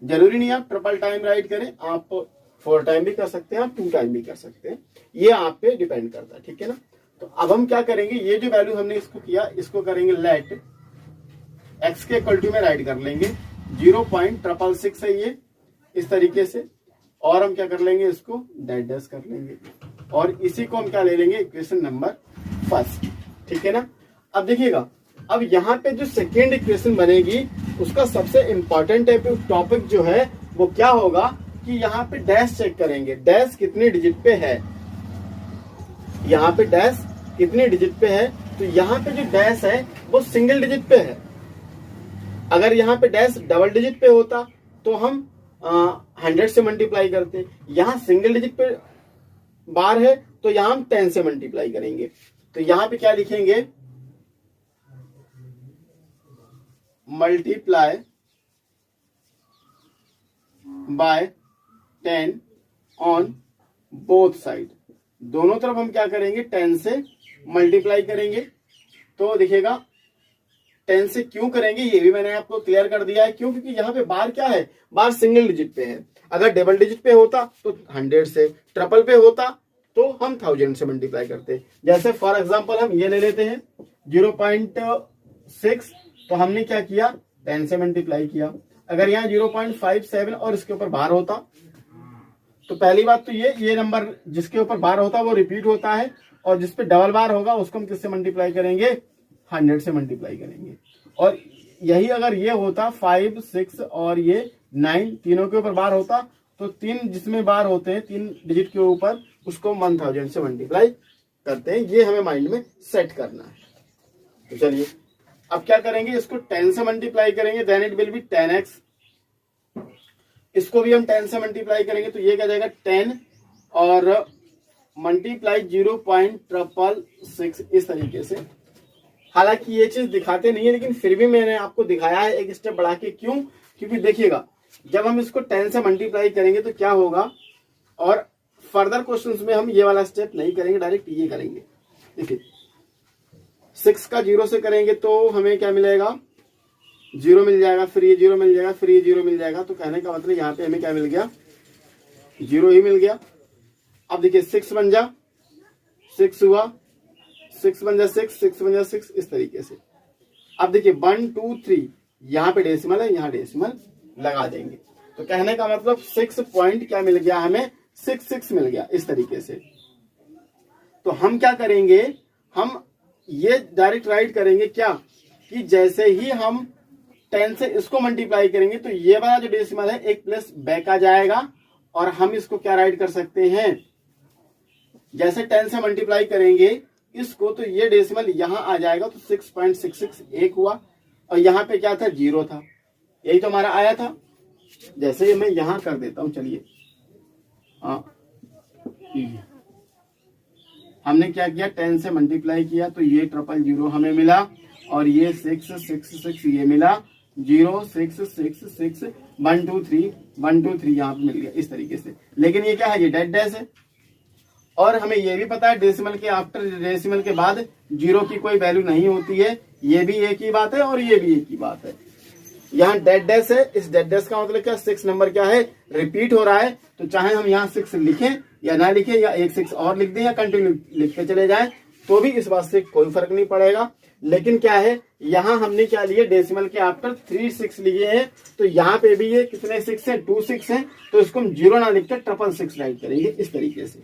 जरूरी नहीं आप ट्रिपल टाइम राइट करें, आप 4 टाइम भी कर सकते हैं, आप 2 टाइम भी कर सकते हैं, ये आप पे डिपेंड करता है। ठीक है ना। तो अब हम क्या करेंगे, ये जो वैल्यू हमने इसको किया, इसको करेंगे लेट x के इक्वल टू में राइट कर लेंगे, 0.666 है ये इस तरीके से। और हम क्या कर लेंगे, इसको डैश कर लेंगे, और इसी को हम क्या ले लेंगे, इक्वेशन नंबर 1। ठीक है ना। अब देखिएगा, अब यहाँ पे जो सेकेंड इक्वेशन बनेगी, उसका सबसे इंपॉर्टेंट टॉपिक जो है वो क्या होगा कि यहाँ पे डैश चेक करेंगे, डैश कितने डिजिट पे है, यहाँ पे डैश कितने डिजिट पे है। तो यहाँ पे जो डैश है वो सिंगल डिजिट पे है। अगर यहाँ पे डैश डबल डिजिट पे होता तो हम 100 से मल्टीप्लाई करते, यहाँ सिंगल डिजिट पे बार है तो यहाँ हम 10 से मल्टीप्लाई करेंगे। तो यहाँ पे क्या लिखेंगे, multiply by 10 on both side, दोनों तरफ हम क्या करेंगे, 10 से मल्टीप्लाई करेंगे। तो देखिएगा 10 से क्यों करेंगे, ये भी मैंने आपको क्लियर कर दिया है। क्यों, क्योंकि यहाँ पे बार क्या है, बार सिंगल डिजिट पे है। अगर डबल डिजिट पे होता तो 100 से, ट्रिपल पे होता तो हम 1000 से मल्टीप्लाई करते। जैसे फॉर एग्जांपल हम ये ले लेते हैं 0.6, तो हमने क्या किया, 10 से मल्टीप्लाई किया। अगर यहाँ 0.57 और इसके ऊपर बार होता, तो पहली बात तो ये नंबर जिसके ऊपर बार होता है वो रिपीट होता है, और जिसपे डबल बार होगा उसको हम किससे मल्टीप्लाई करेंगे, 100 से मल्टीप्लाई करेंगे। और यही अगर ये होता 5 6 और ये 9 तीनों के ऊपर बार होता, तो 3 जिसमें बार होते हैं 3 डिजिट के ऊपर, उसको 1000 से मल्टीप्लाई करते हैं। ये हमें माइंड में सेट करना है। तो चलिए अब क्या करेंगे, इसको 10 से मल्टीप्लाई करेंगे, then it will be 10x। इसको भी हम 10 से मल्टीप्लाई करेंगे, तो ये क्या जाएगा 10 और मल्टीप्लाई 0.666 इस तरीके से। हालांकि ये चीज दिखाते नहीं है, लेकिन फिर भी मैंने आपको दिखाया है एक स्टेप बढ़ा के। क्यों, क्योंकि देखिएगा जब हम इसको 10 से मल्टीप्लाई करेंगे तो क्या होगा, और फर्दर क्वेश्चंस में हम ये वाला स्टेप नहीं करेंगे, डायरेक्ट ये करेंगे। देखिए 6 का 0 से करेंगे तो हमें क्या मिलेगा, 0 मिल जाएगा, फिर ये 0 मिल जाएगा, फिर ये 0 मिल जाएगा। तो कहने का मतलब यहाँ पे हमें क्या मिल गया, 0 ही मिल गया। अब देखिए 6 बन जा 6 हुआ, 6 बन जा 6, 6 बन जा 6 इस तरीके से। अब देखिए 1 2 3 यहाँ पे डेसिमल है, यहाँ डेसिमल लगा देंगे। तो कहने का मतलब 6 पॉइंट क्या मिल गया हमें, 66 मिल गया इस तरीके से। तो हम क्या करेंगे, हम ये डायरेक्ट राइट करेंगे क्या, कि जैसे ही हम 10 से इसको मल्टीप्लाई करेंगे तो ये वाला जो डेसिमल है एक प्लस बैक आ जाएगा, और हम इसको क्या राइट कर सकते हैं, जैसे 10 से मल्टीप्लाई करेंगे इसको तो ये डेसिमल यहां आ जाएगा, तो 6.66 एक हुआ, और यहाँ पे क्या था, 0 था, यही तो हमारा आया था। जैसे मैं यहां कर देता हूं, चलिए हमने क्या किया, 10 से मल्टीप्लाई किया तो ये 000 हमें मिला, और ये 666 ये मिला, 0 6 6 6 1 2 3 1 2 3 यहाँ पे मिल गया इस तरीके से। लेकिन ये क्या है, ये डेड डैश है, और हमें ये भी पता है डेसिमल के आफ्टर डेसिमल के बाद जीरो की कोई वैल्यू नहीं होती है, ये भी एक ही बात है और ये भी एक ही बात है। यहाँ डेड डैश है, इस डेड डैश का मतलब क्या, 6 नंबर क्या है, रिपीट हो रहा है, तो चाहे हम यहाँ 6 लिखें या ना लिखें या एक 6 और लिख दें या कंटिन्यू लिख के चले जाएं तो भी इस बात से कोई फर्क नहीं पड़ेगा। लेकिन क्या है, यहाँ हमने क्या लिए, डेसिमल के आफ्टर 3 6 लिए हैं, तो यहाँ पे भी ये कितने 6 हैं, 2 6 हैं, तो इसको हम 0 ना लिखकर 666 राइट करेंगे इस तरीके से।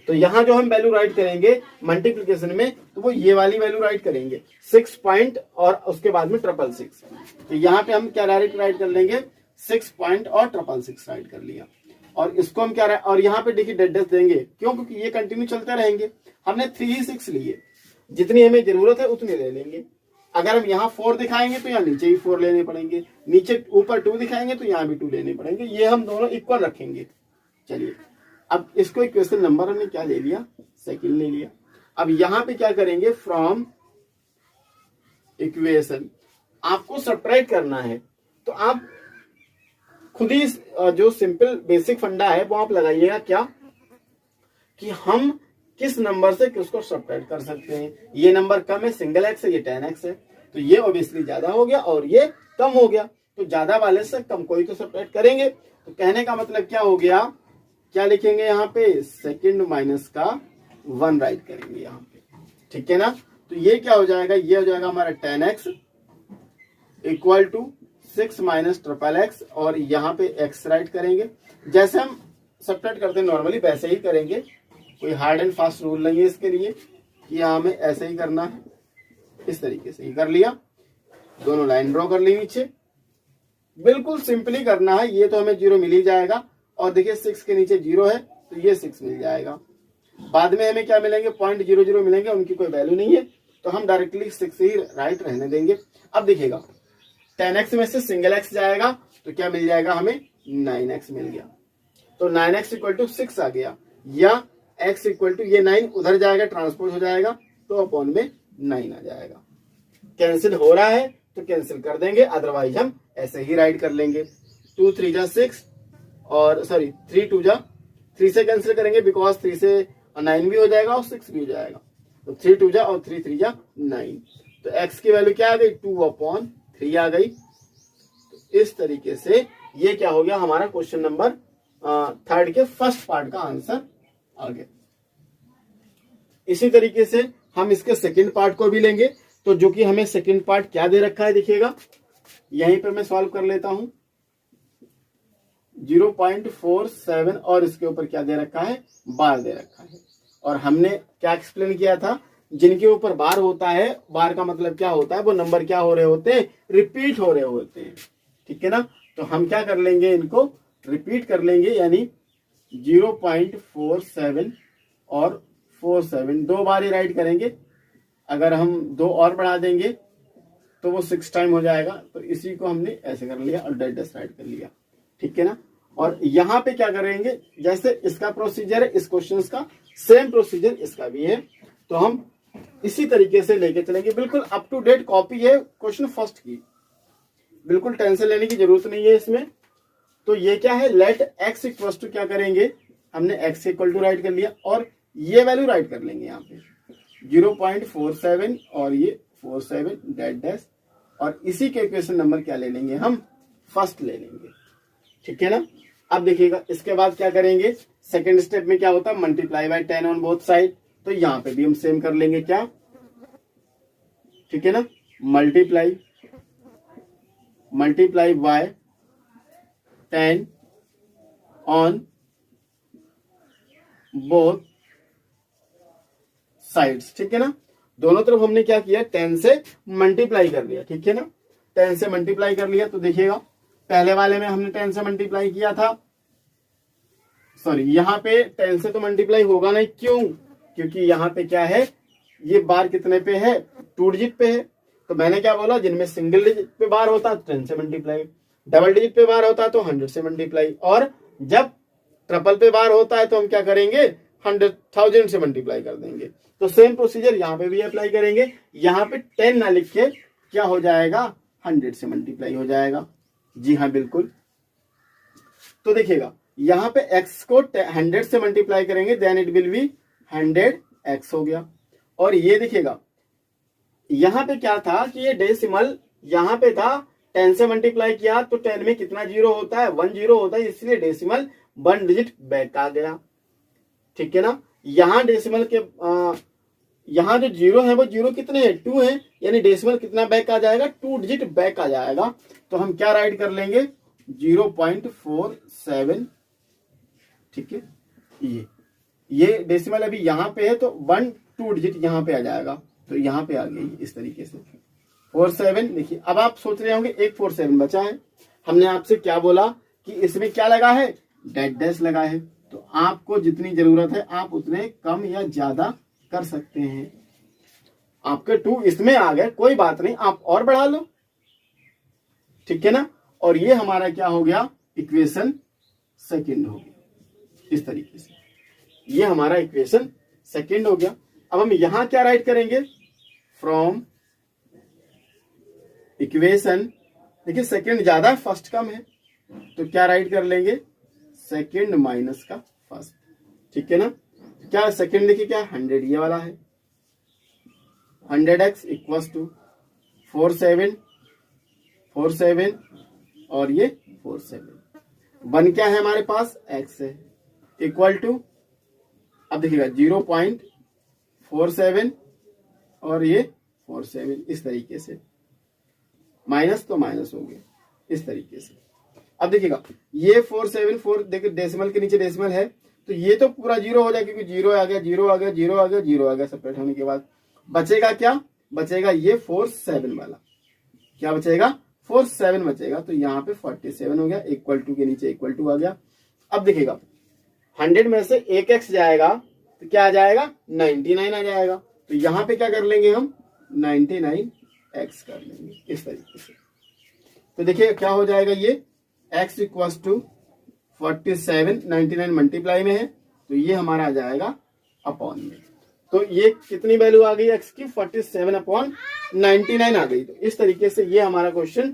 तो यहाँ जो हम वैल्यू राइट करेंगे मल्टीप्लिकेशन में, तो वो ये वाली वैल्यू राइट करेंगे 6 पॉइंट और उसके बाद में 666। तो यहाँ पे हम क्या डायरेक्ट राइट कर लेंगे 6 पॉइंट और 666 राइट कर लिया। और इसको हम क्या, और यहाँ पे देखिए डेड डैश देंगे, क्यों, क्योंकि ये कंटिन्यू चलते रहेंगे। हमने 3 6 लिए, जितनी हमें जरूरत है उतनी ले लेंगे। अगर हम यहाँ 4 दिखाएंगे तो यहाँ नीचे ही 4 लेने पड़ेंगे, नीचे ऊपर 2 दिखाएंगे तो यहाँ भी 2 लेने पड़ेंगे, ये हम दोनों इक्वल रखेंगे। चलिए अब इसको इक्वेशन नंबर हमने क्या ले लिया, सेकंड ले लिया। अब यहाँ पे क्या करेंगे, फ्रॉम इक्वेशन आपको सब्ट्रैक्ट करना है, तो आप खुद ही जो सिंपल बेसिक फंडा है वो आप लगाइएगा, क्या कि हम किस नंबर से किसको सब्ट्रैक्ट कर सकते हैं। ये नंबर कम है, सिंगल एक्स है, ये 10x है, तो ये ऑब्वियसली ज्यादा हो गया और ये कम हो गया, तो ज्यादा वाले से कम कोई तो सब्ट्रैक्ट करेंगे। तो कहने का मतलब क्या हो गया, क्या लिखेंगे यहाँ पे, सेकंड माइनस का 1 राइट करेंगे यहाँ पे, ठीक है ना। तो ये क्या हो जाएगा, ये हो जाएगा हमारा 10x इक्वल टू 6 माइनस 666 और यहाँ पे x राइट करेंगे। जैसे हम सब्ट्रैक्ट करते हैं नॉर्मली वैसे ही करेंगे, कोई हार्ड एंड फास्ट रूल नहीं है इसके लिए कि हमें ऐसे ही करना है, इस तरीके से ही कर लिया, दोनों लाइन ड्रॉ कर ली नीचे, बिल्कुल सिंपली करना है। ये तो हमें 0 मिल ही जाएगा और देखिए 6 के नीचे 0 है तो ये 6 मिल जाएगा। बाद में हमें क्या मिलेंगे, 0.00 मिलेंगे, उनकी कोई वैल्यू नहीं है, तो हम डायरेक्टली 6 ही राइट रहने देंगे। अब देखिएगा 10x में से सिंगल x जाएगा तो क्या मिल जाएगा हमें, 9x मिल गया, तो 9x इक्वल टू 6 आ गया, या x इक्वल टू ये 9 उधर जाएगा ट्रांसपोज हो जाएगा तो अपॉन में 9 आ जाएगा। कैंसिल हो रहा है तो कैंसिल कर देंगे, अदरवाइज हम ऐसे ही राइट कर लेंगे। 2 3 जा 6 और सॉरी 3 2 जा 3 से कैंसिल करेंगे बिकॉज 3 से 9 भी हो जाएगा और 6 भी हो जाएगा, तो 3 2 जा और 3 3 जा 9, तो x की वैल्यू क्या आ गई, 2/3 आ गई। तो इस तरीके से ये क्या हो गया, हमारा क्वेश्चन नंबर 3 के फर्स्ट पार्ट का आंसर आ गया। इसी तरीके से हम इसके सेकंड पार्ट को भी लेंगे, तो जो कि हमें सेकंड पार्ट क्या दे रखा है देखिएगा, यहीं पर मैं सॉल्व कर लेता हूं। 0.47 और इसके ऊपर क्या दे रखा है, बार दे रखा है। और हमने क्या एक्सप्लेन किया था, जिनके ऊपर बार होता है, बार का मतलब क्या होता है, वो नंबर क्या हो रहे होते हैं, रिपीट हो रहे होते हैं, ठीक है ना। तो हम क्या कर लेंगे, इनको रिपीट कर लेंगे, यानी 0.47 और 47 2 बार ही राइट करेंगे। अगर हम 2 और बढ़ा देंगे तो वो 6 टाइम हो जाएगा, तो इसी को हमने ऐसे कर लिया और डेड डैश राइट कर लिया, ठीक है ना। और यहाँ पे क्या करेंगे, जैसे इसका प्रोसीजर है, इस क्वेश्चन का सेम प्रोसीजर इसका भी है, तो हम इसी तरीके से लेके चलेंगे। बिल्कुल अप टू डेट कॉपी है क्वेश्चन फर्स्ट की, बिल्कुल टेंशन लेने की जरूरत नहीं है इसमें। तो ये क्या है, लेट x इक्वल टू क्या करेंगे, हमने x इक्वल टू राइट कर लिया और ये वैल्यू राइट कर लेंगे यहाँ पे 0.47 और ये 47 डेड डैश, और इसी के इक्वेशन नंबर क्या ले लेंगे, हम फर्स्ट ले लेंगे, ठीक है ना। अब देखिएगा इसके बाद क्या करेंगे, सेकेंड स्टेप में क्या होता है, multiply by 10 on both side, तो यहाँ पे भी हम सेम कर लेंगे, क्या, ठीक है ना, multiply by 10 on both sides, ठीक है ना। दोनों तरफ हमने क्या किया, 10 से मल्टीप्लाई कर लिया, ठीक है ना, 10 से मल्टीप्लाई कर लिया। तो देखिएगा पहले वाले में हमने 10 से मल्टीप्लाई किया था, सॉरी यहाँ पे 10 से तो मल्टीप्लाई होगा नहीं, क्यों, क्योंकि यहाँ पे क्या है, ये बार कितने पे है, 2 डिजिट पे है। तो मैंने क्या बोला, जिनमें सिंगल डिजिट पे बार होता है तो 10 से मल्टीप्लाई, डबल डिजिट पे बार होता है तो 100 से मल्टीप्लाई, और जब ट्रिपल पे बार होता है तो हम क्या करेंगे, 100,000 से मल्टीप्लाई कर देंगे। तो सेम प्रोसीजर यहाँ पे भी अप्लाई करेंगे। यहाँ पे 10 ना लिख के क्या हो जाएगा, 100 से मल्टीप्लाई हो जाएगा। जी हाँ बिल्कुल। तो देखिएगा यहाँ पे x को 100 से मल्टीप्लाई करेंगे then it will be 100x हो गया। और ये देखिएगा यहाँ पे क्या था कि ये डेसिमल यहाँ पे था 10 से मल्टीप्लाई किया तो 10 में कितना जीरो होता है, 1 जीरो होता है, इसलिए डेसिमल 1 डिजिट बैक आ गया। ठीक है ना। यहाँ डेसिमल के यहाँ जो जीरो है वो जीरो कितने हैं, 2 है, यानी डेसिमल कितना बैक आ जाएगा, 2 डिजिट बैक आ जाएगा। तो हम क्या राइट कर लेंगे 0.47। ठीक है, ये डेसिमल अभी यहाँ पे है तो 1 2 डिजिट यहाँ पे आ जाएगा, तो यहाँ पे आ गई इस तरीके से 47। देखिए अब आप सोच रहे होंगे एक 47 बचा है, हमने आपसे क्या बोला कि इसमें क्या लगा है, डैश डैश लगा है। तो आपको जितनी जरूरत है आप उतने कम या ज्यादा कर सकते हैं। आपके 2 इसमें आ गए, कोई बात नहीं, आप और बढ़ा लो। ठीक है ना। और ये हमारा क्या हो गया, इक्वेशन सेकंड हो गया इस तरीके से, ये हमारा इक्वेशन सेकंड हो गया। अब हम यहां क्या राइट करेंगे, फ्रॉम इक्वेशन, देखिए सेकंड ज्यादा है फर्स्ट कम है, तो क्या राइट कर लेंगे, सेकंड माइनस का फर्स्ट। ठीक है ना। क्या सेकंड देखिए क्या 100 ये वाला है, 100x इक्वल्स टू 47 और ये 47, 1 क्या है हमारे पास, x है, इक्वल टू, अब देखिएगा 0.47 और ये 47 इस तरीके से, माइनस तो माइनस हो गया इस तरीके से। अब देखिएगा ये 474 देखिए डेसिमल के नीचे डेसिमल है तो ये तो पूरा जीरो हो जाएगा, क्योंकि जीरो आ गया, जीरो आ गया, जीरो आ गया, जीरो आ गया, सेपरेट होने के बाद बचेगा क्या, बचेगा ये 47 वाला, क्या बचेगा 47 बचेगा। तो यहाँ पे 47 हो गया, इक्वल टू के नीचे इक्वल टू आ गया। अब देखिएगा 100 में से एक x जाएगा तो क्या आ जाएगा, 99 आ जाएगा। तो यहाँ पे क्या कर लेंगे हम, 99x कर लेंगे इस तरीके से। तो देखिए क्या हो जाएगा, ये x इक्वल टू 47, 99 मल्टीप्लाई में है तो ये हमारा आ जाएगा अपॉन में। तो ये कितनी वैल्यू आ गई x की, 47/99 आ गई। तो इस तरीके से ये हमारा क्वेश्चन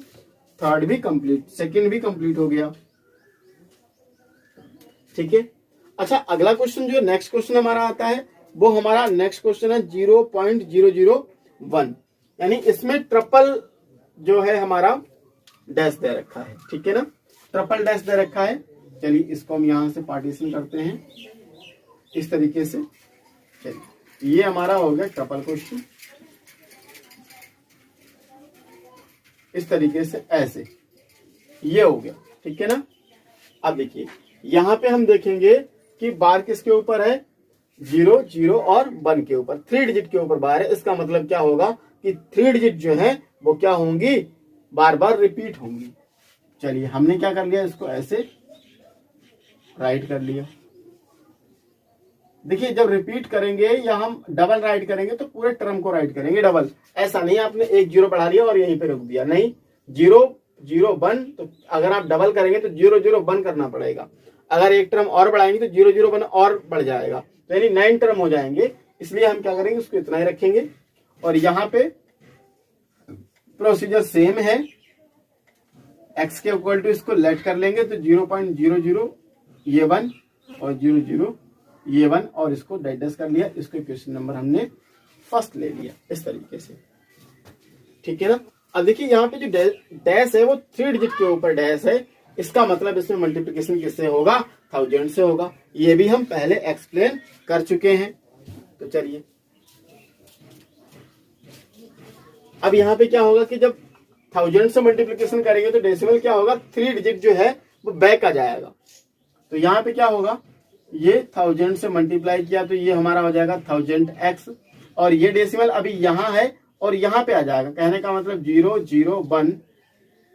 थर्ड भी कंप्लीट, सेकंड भी कंप्लीट हो गया। ठीक है। अच्छा अगला क्वेश्चन जो नेक्स्ट क्वेश्चन हमारा आता है वो हमारा नेक्स्ट क्वेश्चन है 0.001, यानी इसमें ट्रिपल जो है हमारा डैश दे रखा है। ठीक है ना, ट्रिपल डैश दे रखा है। चलिए इसको हम यहां से पार्टीशन करते हैं इस तरीके से। चलिए ये हमारा हो गया ट्रिपल क्वेश्चन इस तरीके से, ऐसे ये हो गया। ठीक है ना। अब देखिए यहां पे हम देखेंगे कि बार किसके ऊपर है, 0 0 और 1 के ऊपर, 3 डिजिट के ऊपर बार है। इसका मतलब क्या होगा कि 3 डिजिट जो है वो क्या होंगी, बार बार रिपीट होंगी। चलिए हमने क्या कर लिया, इसको ऐसे राइट कर लिया। देखिए जब रिपीट करेंगे या हम डबल राइट करेंगे तो पूरे टर्म को राइट करेंगे डबल, ऐसा नहीं आपने एक 0 बढ़ा लिया और यहीं पे रुक दिया, नहीं, 0 0 1, तो अगर आप डबल करेंगे तो 0 0 1 करना पड़ेगा। अगर एक टर्म और बढ़ाएंगे तो 0 0 1 और बढ़ जाएगा, तो यानी 9 टर्म हो जाएंगे। इसलिए हम क्या करेंगे, उसको इतना ही रखेंगे। और यहाँ पे प्रोसीजर सेम है, x के इक्वल टू इसको लेट कर लेंगे तो 0.00 ये 1 और 00 ये 1 और इसको डैश कर लिया, इसको क्वेश्चन नंबर हमने फर्स्ट ले लिया इस तरीके से। ठीक है ना। अब देखिए यहाँ पे जो डैश है वो 3 डिजिट के ऊपर डैश है, इसका मतलब इसमें मल्टीप्लिकेशन किससे होगा, 1000 से होगा। ये भी हम पहले एक्सप्लेन कर चुके हैं। तो चलिए अब यहाँ पे क्या होगा कि जब 1000 से मल्टीप्लिकेशन करेंगे तो डेसिमल क्या होगा, 3 डिजिट जो है वो बैक आ जाएगा। तो यहाँ पे क्या होगा, ये 1000 से मल्टीप्लाई किया तो ये हमारा हो जाएगा 1000x, और ये डेसिमल अभी यहाँ है और यहाँ पे आ जाएगा। कहने का मतलब 0 0 1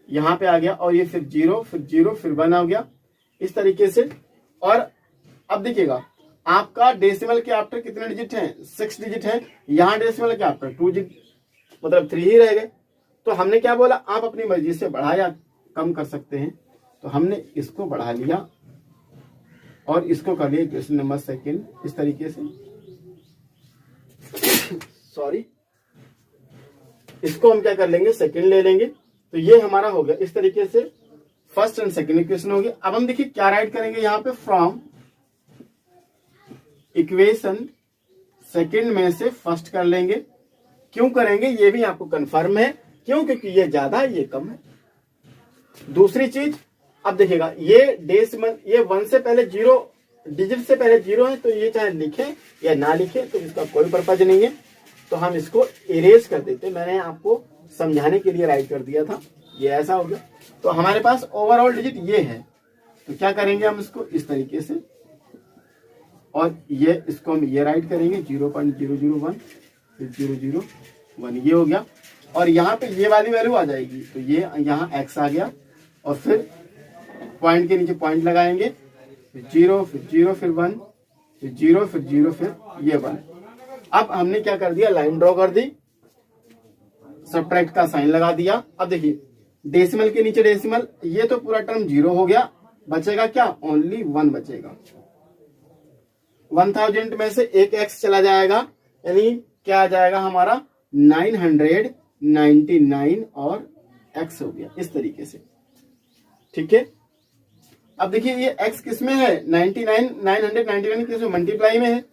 यहाँ पे आ गया और ये फिर 0 फिर 0 फिर 1 आ गया इस तरीके से। और अब देखिएगा आपका डेसिमल के आफ्टर कितने डिजिट हैं, 6 डिजिट हैं। यहाँ डेसिमल के आफ्टर 2 डिजिट मतलब 3 ही रह गए। तो हमने क्या बोला, आप अपनी मर्जी से बढ़ा या कम कर सकते हैं। तो हमने इसको बढ़ा लिया और इसको कर लिया क्वेश्चन नंबर सेकंड इस तरीके से। सॉरी, इसको हम क्या कर लेंगे, सेकंड ले लेंगे। तो ये हमारा हो गया इस तरीके से फर्स्ट एंड सेकंड इक्वेशन होगी। अब हम देखिए क्या राइट करेंगे यहाँ पे, फ्रॉम इक्वेशन सेकंड में से फर्स्ट कर लेंगे। क्यों करेंगे ये भी आपको कंफर्म है, क्यों, क्योंकि ये ज्यादा है ये कम है। दूसरी चीज, अब देखिएगा ये डेसिमल, ये 1 से पहले 0 डिजिट से पहले 0 है, तो ये चाहे लिखे या ना लिखे तो इसका कोई पर्पज नहीं है, तो हम इसको इरेज कर देते। मैंने आपको समझाने के लिए राइट कर दिया था, ये ऐसा हो गया। तो हमारे पास ओवरऑल डिजिट ये है, तो क्या करेंगे हम इसको इस तरीके से, और ये इसको हम ये राइट करेंगे 0.001 फिर 001, ये हो गया। और यहाँ पे ये वाली वैल्यू आ जाएगी, तो ये यहाँ x आ गया, और फिर पॉइंट के नीचे पॉइंट लगाएंगे, फिर 0 फिर 0 फिर 1 फिर 0 फिर 0 फिर ये 1। अब हमने क्या कर दिया, लाइन ड्रॉ कर दी, सब्ट्रैक्ट का साइन लगा दिया। अब देखिए डेसिमल के नीचे डेसिमल, ये तो पूरा टर्म 0 हो गया, बचेगा क्या, ओनली 1 बचेगा। 1000 में से एक x चला जाएगा, यानी क्या आ जाएगा हमारा 999 और x हो गया इस तरीके से, ठीक है। अब देखिए ये x किस में है, 999 किस में, मल्टीप्लाई में है।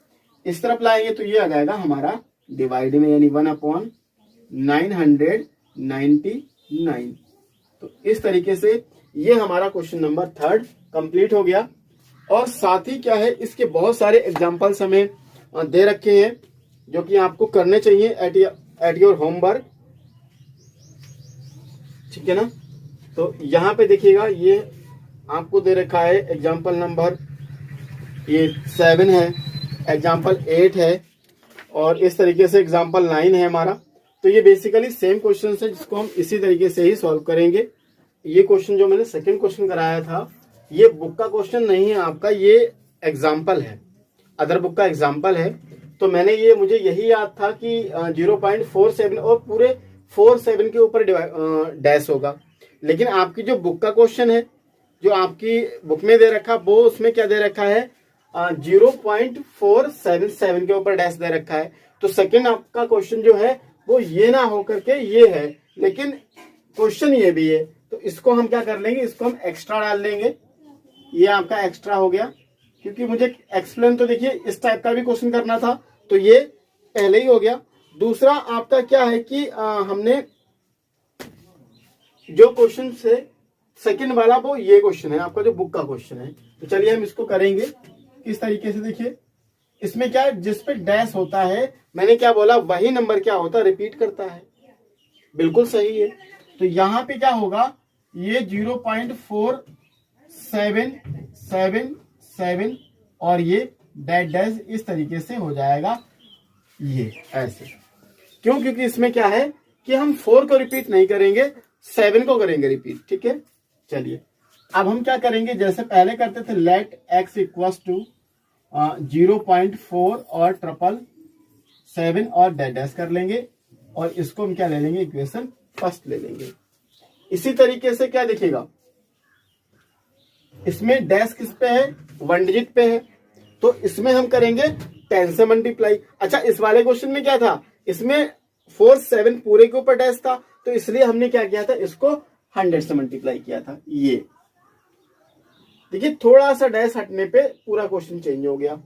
इस तरफ लाएंगे तो ये आ जाएगा हमारा डिवाइड में, यानी 1/999। तो इस तरीके से ये हमारा क्वेश्चन नंबर 3 कंप्लीट हो गया। और साथ ही क्या है, इसके बहुत सारे एग्जांपल्स हमें दे रखे हैं जो कि आपको करने चाहिए एट योर होमवर्क, ठीक है ना। तो यहाँ पे देखिएगा ये आपको दे रखा है एग्जांपल नंबर ये 7 है, एग्जांपल 8 है, और इस तरीके से एग्जांपल 9 है हमारा। तो ये बेसिकली सेम क्वेश्चन है जिसको हम इसी तरीके से ही सॉल्व करेंगे। ये क्वेश्चन जो मैंने सेकंड क्वेश्चन कराया था, ये बुक का क्वेश्चन नहीं है आपका, ये एग्जाम्पल है, अदर बुक का एग्जाम्पल है। तो मैंने ये, मुझे यही याद था कि 0.47 और पूरे 47 के ऊपर डैश होगा, लेकिन आपकी जो बुक का क्वेश्चन है, जो आपकी बुक में दे रखा, वो उसमें क्या दे रखा है, 0.477 के ऊपर डैश दे रखा है। तो सेकंड आपका क्वेश्चन जो है वो ये ना होकर के ये है, लेकिन क्वेश्चन ये भी है, तो इसको हम क्या कर लेंगे, इसको हम एक्स्ट्रा डाल लेंगे। ये आपका एक्स्ट्रा हो गया, क्योंकि मुझे एक्सप्लेन तो देखिए इस टाइप का भी क्वेश्चन करना था, तो ये पहले ही हो गया। दूसरा आपका क्या है कि हमने जो क्वेश्चन से सेकंड वाला, वो ये क्वेश्चन है आपका जो बुक का क्वेश्चन है। तो चलिए हम इसको करेंगे किस तरीके से। देखिए इसमें क्या है, जिस पे डैश होता है, मैंने क्या बोला, वही नंबर क्या होता है, रिपीट करता है, बिल्कुल सही है। तो यहाँ पे क्या होगा, ये 0.4777 और ये डैश इस तरीके से हो जाएगा, ये ऐसे। क्यों, क्योंकि इसमें क्या है कि हम 4 को रिपीट नहीं करेंगे, 7 को करेंगे रिपीट, ठीक है। चलिए अब हम क्या करेंगे, जैसे पहले करते थे, लेट x इक्वल्स टू 0.4 और 777 और डैश कर लेंगे, और इसको हम क्या ले लेंगे, इक्वेशन फर्स्ट ले लेंगे। इसी तरीके से क्या दिखेगा, इसमें डैश किस पे है, 1 डिजिट पे है, तो इसमें हम करेंगे 10 से मल्टीप्लाई। अच्छा, इस वाले क्वेश्चन में क्या था, इसमें 47 पूरे के ऊपर डैश था, तो इसलिए हमने क्या किया था, इसको 100 से मल्टीप्लाई किया था। ये देखिए थोड़ा सा डैश हटने पे पूरा क्वेश्चन चेंज हो गया।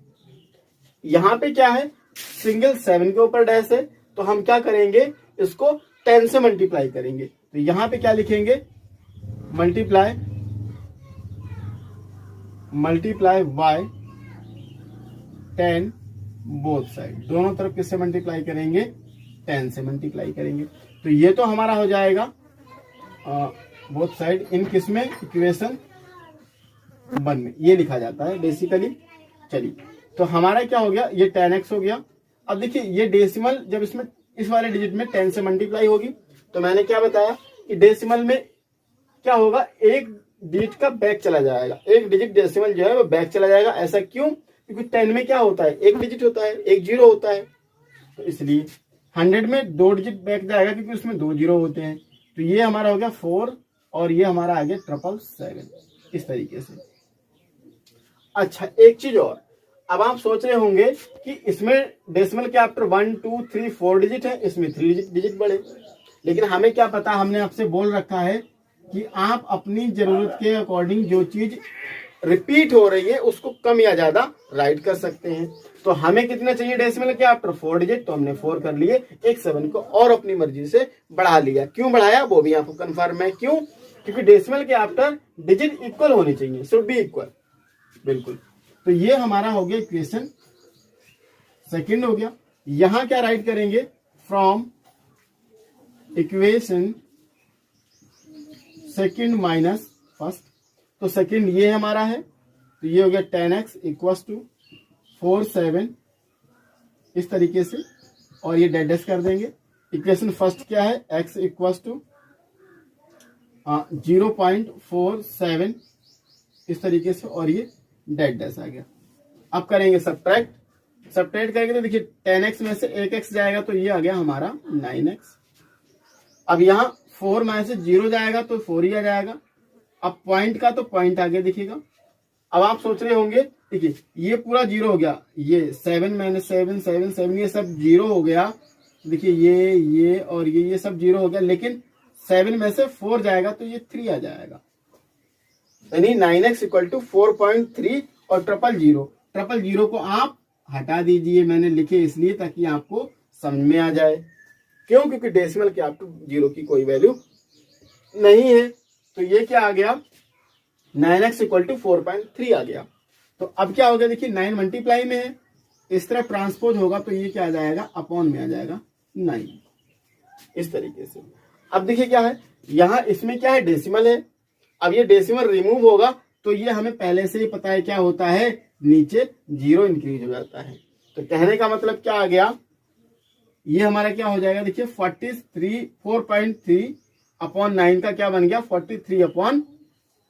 यहां पे क्या है, सिंगल 7 के ऊपर डैश है, तो हम क्या करेंगे, इसको 10 से मल्टीप्लाई करेंगे। तो यहां पे क्या लिखेंगे, मल्टीप्लाई बाय 10 बोथ साइड, दोनों तरफ किससे मल्टीप्लाई करेंगे, 10 से मल्टीप्लाई करेंगे। तो ये तो हमारा हो जाएगा बोथ साइड इन किसमें, इक्वेशन 1 में ये लिखा जाता है बेसिकली। चलिए तो हमारा क्या हो गया, ये 10x हो गया। अब देखिए ये डेसिमल जब इसमें इस वाले डिजिट में 10 से मल्टीप्लाई होगी, तो मैंने क्या बताया कि डेसिमल में क्या होगा, एक डिजिट का बैक चला जाएगा, एक डिजिट डेसिमल जो है वो बैक चला जाएगा। ऐसा क्यों, क्योंकि 10 में क्या होता है, एक डिजिट होता है, एक 0 होता है, तो इसलिए 100 में 2 डिजिट बैक जाएगा क्योंकि उसमें 2 0 होते हैं। तो ये हमारा हो गया 4 और ये हमारा आ गया 777, इस तरीके से। अच्छा एक चीज और, अब आप सोच रहे होंगे कि इसमें डेसिमल के आफ्टर 1 2 3 4 डिजिट है, इसमें 3 डिजिट बढ़े, लेकिन हमें क्या पता, हमने आपसे बोल रखा है कि आप अपनी जरूरत के अकॉर्डिंग जो चीज रिपीट हो रही है उसको कम या ज्यादा राइट कर सकते हैं। तो हमें कितना चाहिए डेसिमल के आफ्टर 4 डिजिट, तो हमने 4 कर लिए, एक 7 को और अपनी मर्जी से बढ़ा लिया। क्यों बढ़ाया वो भी आपको कंफर्म है, क्यों? क्योंकि डेसिमल के आफ्टर डिजिट इक्वल होनी चाहिए, शुड बी इक्वल, बिल्कुल। तो ये हमारा हो गया इक्वेशन सेकंड हो गया। यहां क्या राइट करेंगे? From equation second minus first. तो सेकंड ये हमारा है, तो ये हो गया 10x इक्वल्स टू 4 7 इस तरीके से, और ये डेड कर देंगे। इक्वेशन फर्स्ट क्या है? x इक्वल्स टू 0.47 इस तरीके से, और ये डेड आ गया। अब करेंगे सब्ट्रैक्ट करेंगे तो देखिए 10x में से 1x जाएगा तो ये आ गया हमारा 9x। अब यहां 4 में से 0 जाएगा तो 4 ही आ जाएगा। अब पॉइंट का तो पॉइंट आगे दिखेगा। अब आप सोच रहे होंगे, देखिए ये पूरा 0 हो गया, ये 7 - 7 7 7 ये सब 0 हो गया। देखिए ये और ये सब 0 हो गया, लेकिन 7 में से 4 जाएगा तो ये 3 आ जाएगा, यानी 9x इक्वल टू 4.3 और 000 को आप हटा दीजिए। मैंने लिखे इसलिए ताकि आपको समझ में आ जाए। क्यों? क्योंकि डेसिमल के आप 0 की कोई वैल्यू नहीं है। तो ये क्या आ गया? 9x इक्वल टू 4.3 आ गया। तो अब क्या हो गया? देखिए 9 मल्टीप्लाई में है, इस तरह ट्रांसपोज होगा तो ये क्या आ जाएगा? अपॉन में आ जाएगा 9 इस तरीके से। अब देखिए क्या है, यहां इसमें क्या है? डेसिमल है। अब ये डेसिमल रिमूव होगा तो ये हमें पहले से ही पता है क्या होता है, नीचे 0 इंक्रीज हो जाता है। तो कहने का मतलब क्या आ गया? ये हमारा क्या हो जाएगा? देखिए 4.3 अपॉन 9 का क्या बन गया? 43 अपॉन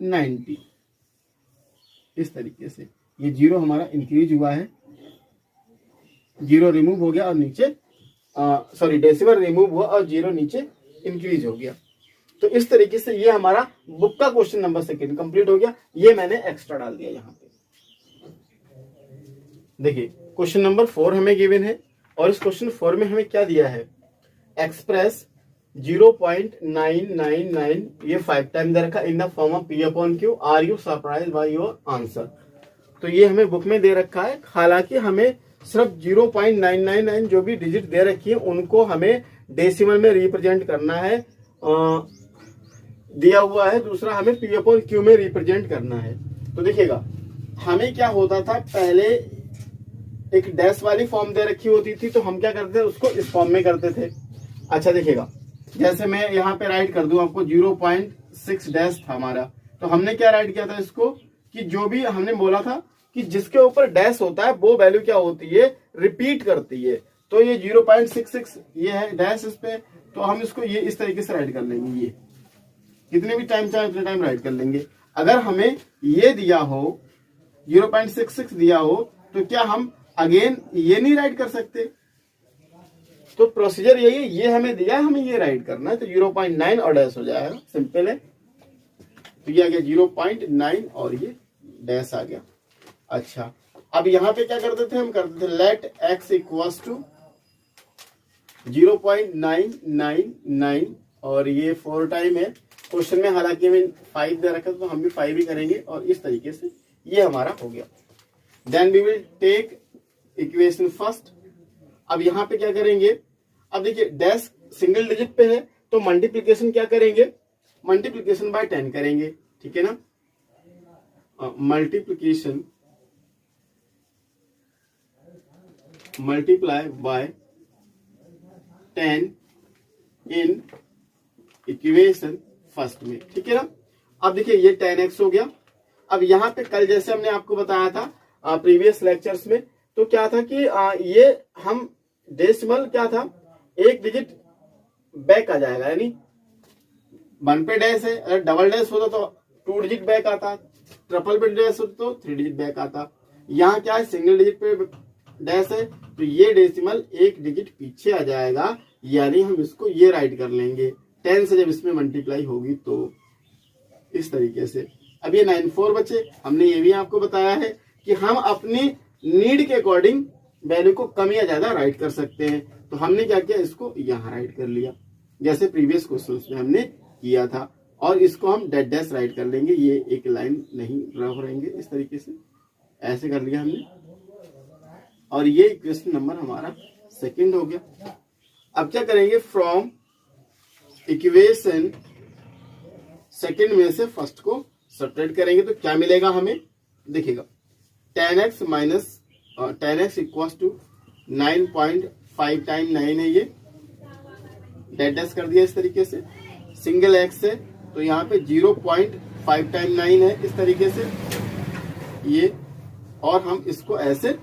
90 इस तरीके से। ये 0 हमारा इंक्रीज हुआ है, 0 रिमूव हो गया और नीचे डेसिमल रिमूव हुआ और 0 नीचे इंक्रीज हो गया। तो इस तरीके से ये हमारा बुक का क्वेश्चन नंबर सेकंड कंप्लीट हो गया। ये मैंने एक्स्ट्रा डाल दिया यहाँ पे। देखिए क्वेश्चन नंबर 4 हमें गिवन है, और इस क्वेश्चन 4 में हमें क्या दिया है? एक्सप्रेस 0.999 ये 5 टाइम दे रखा in the form of P upon Q। Are you surprise by your answer? तो ये हमें बुक में दे रखा है। हालांकि हमें सिर्फ 0.999 जो भी डिजिट दे रखी है उनको हमें डेसिमल में रिप्रेजेंट करना है, दिया हुआ है। दूसरा हमें P अपॉन Q में रिप्रेजेंट करना है। तो देखिएगा हमें क्या होता था, पहले एक डैश वाली फॉर्म दे रखी होती थी तो हम क्या करते थे, उसको इस फॉर्म में करते थे। अच्छा देखिएगा, जैसे मैं यहाँ पे राइट कर दूं आपको 0.6 डैश था हमारा, तो हमने क्या राइट किया था इसको, कि जो भी हमने बोला था कि जिसके ऊपर डैश होता है वो वैल्यू क्या होती है, रिपीट करती है। तो ये 0.66 ये है डैश इस पे, तो हम इसको ये इस तरीके से राइट कर लेंगे। ये कितने भी टाइम चाहे उतने टाइम राइट कर लेंगे। अगर हमें ये दिया हो 0.66 दिया हो तो क्या हम अगेन ये नहीं राइट कर सकते? तो प्रोसीजर यही है, ये हमें दिया है, हमें ये राइट करना है, तो 0.9 और डैश हो जाएगा, सिंपल है। तो ये आ गया 0.9 और ये डैश आ गया। अच्छा अब यहां पे क्या करते थे, हम करते थे लेट x इक्वल्स टू 0.999 और ये 4 टाइम है। क्वेश्चन में हालांकि हमें 5 दे रखा तो हम भी 5 ही करेंगे, और इस तरीके से ये हमारा हो गया। Then we will take equation first. अब यहां पे क्या करेंगे, अब देखिए डैश सिंगल डिजिट पे है तो मल्टीप्लीकेशन क्या करेंगे, मल्टीप्लीकेशन बाय 10 करेंगे, ठीक है ना। Multiplication multiply by 10 in equation first में, ठीक है ना। अब देखिए ये 10x हो गया। अब यहाँ पे कल जैसे हमने आपको बताया था प्रीवियस लेक्चर्स में, तो क्या था कि ये हम डेसिमल क्या था, एक डिजिट बैक आ जाएगा, यानी 1 पे डैश है, अगर डबल डैश होता तो 2 डिजिट बैक आता, ट्रिपल पे डैश होता तो 3 डिजिट बैक आता। यहाँ क्या है, सिंगल डिजिट पे डैश है तो ये डेसिमल एक डिजिट पीछे आ जाएगा, यानी हम इसको ये राइट कर लेंगे 10 से जब इसमें मल्टीप्लाई होगी तो इस तरीके से। अब ये 94 बचे। हमने ये भी आपको बताया है कि हम अपनी नीड के अकॉर्डिंग वैल्यू को कम या ज्यादा राइट कर सकते हैं। तो हमने क्या किया, इसको यहां राइट कर लिया जैसे प्रीवियस क्वेश्चन में हमने किया था। और इसको हम डेड डैश राइट कर लेंगे, ये एक लाइन नहीं ड्रा करेंगे, इस तरीके से ऐसे कर लिया हमने। और ये क्वेश्चन नंबर हमारा सेकंड हो गया। अब क्या करेंगे, फ्रॉम इक्वेशन सेकंड में से फर्स्ट को सब्ट्रैक्ट करेंगे तो क्या मिलेगा हमें, देखिएगा 10x minus 10x equals to 9.5 time 9 है, ये डेड डैश कर दिया इस तरीके से। सिंगल एक्स है तो यहाँ पे 0.5 टाइम 9 है इस तरीके से ये, और हम इसको ऐसे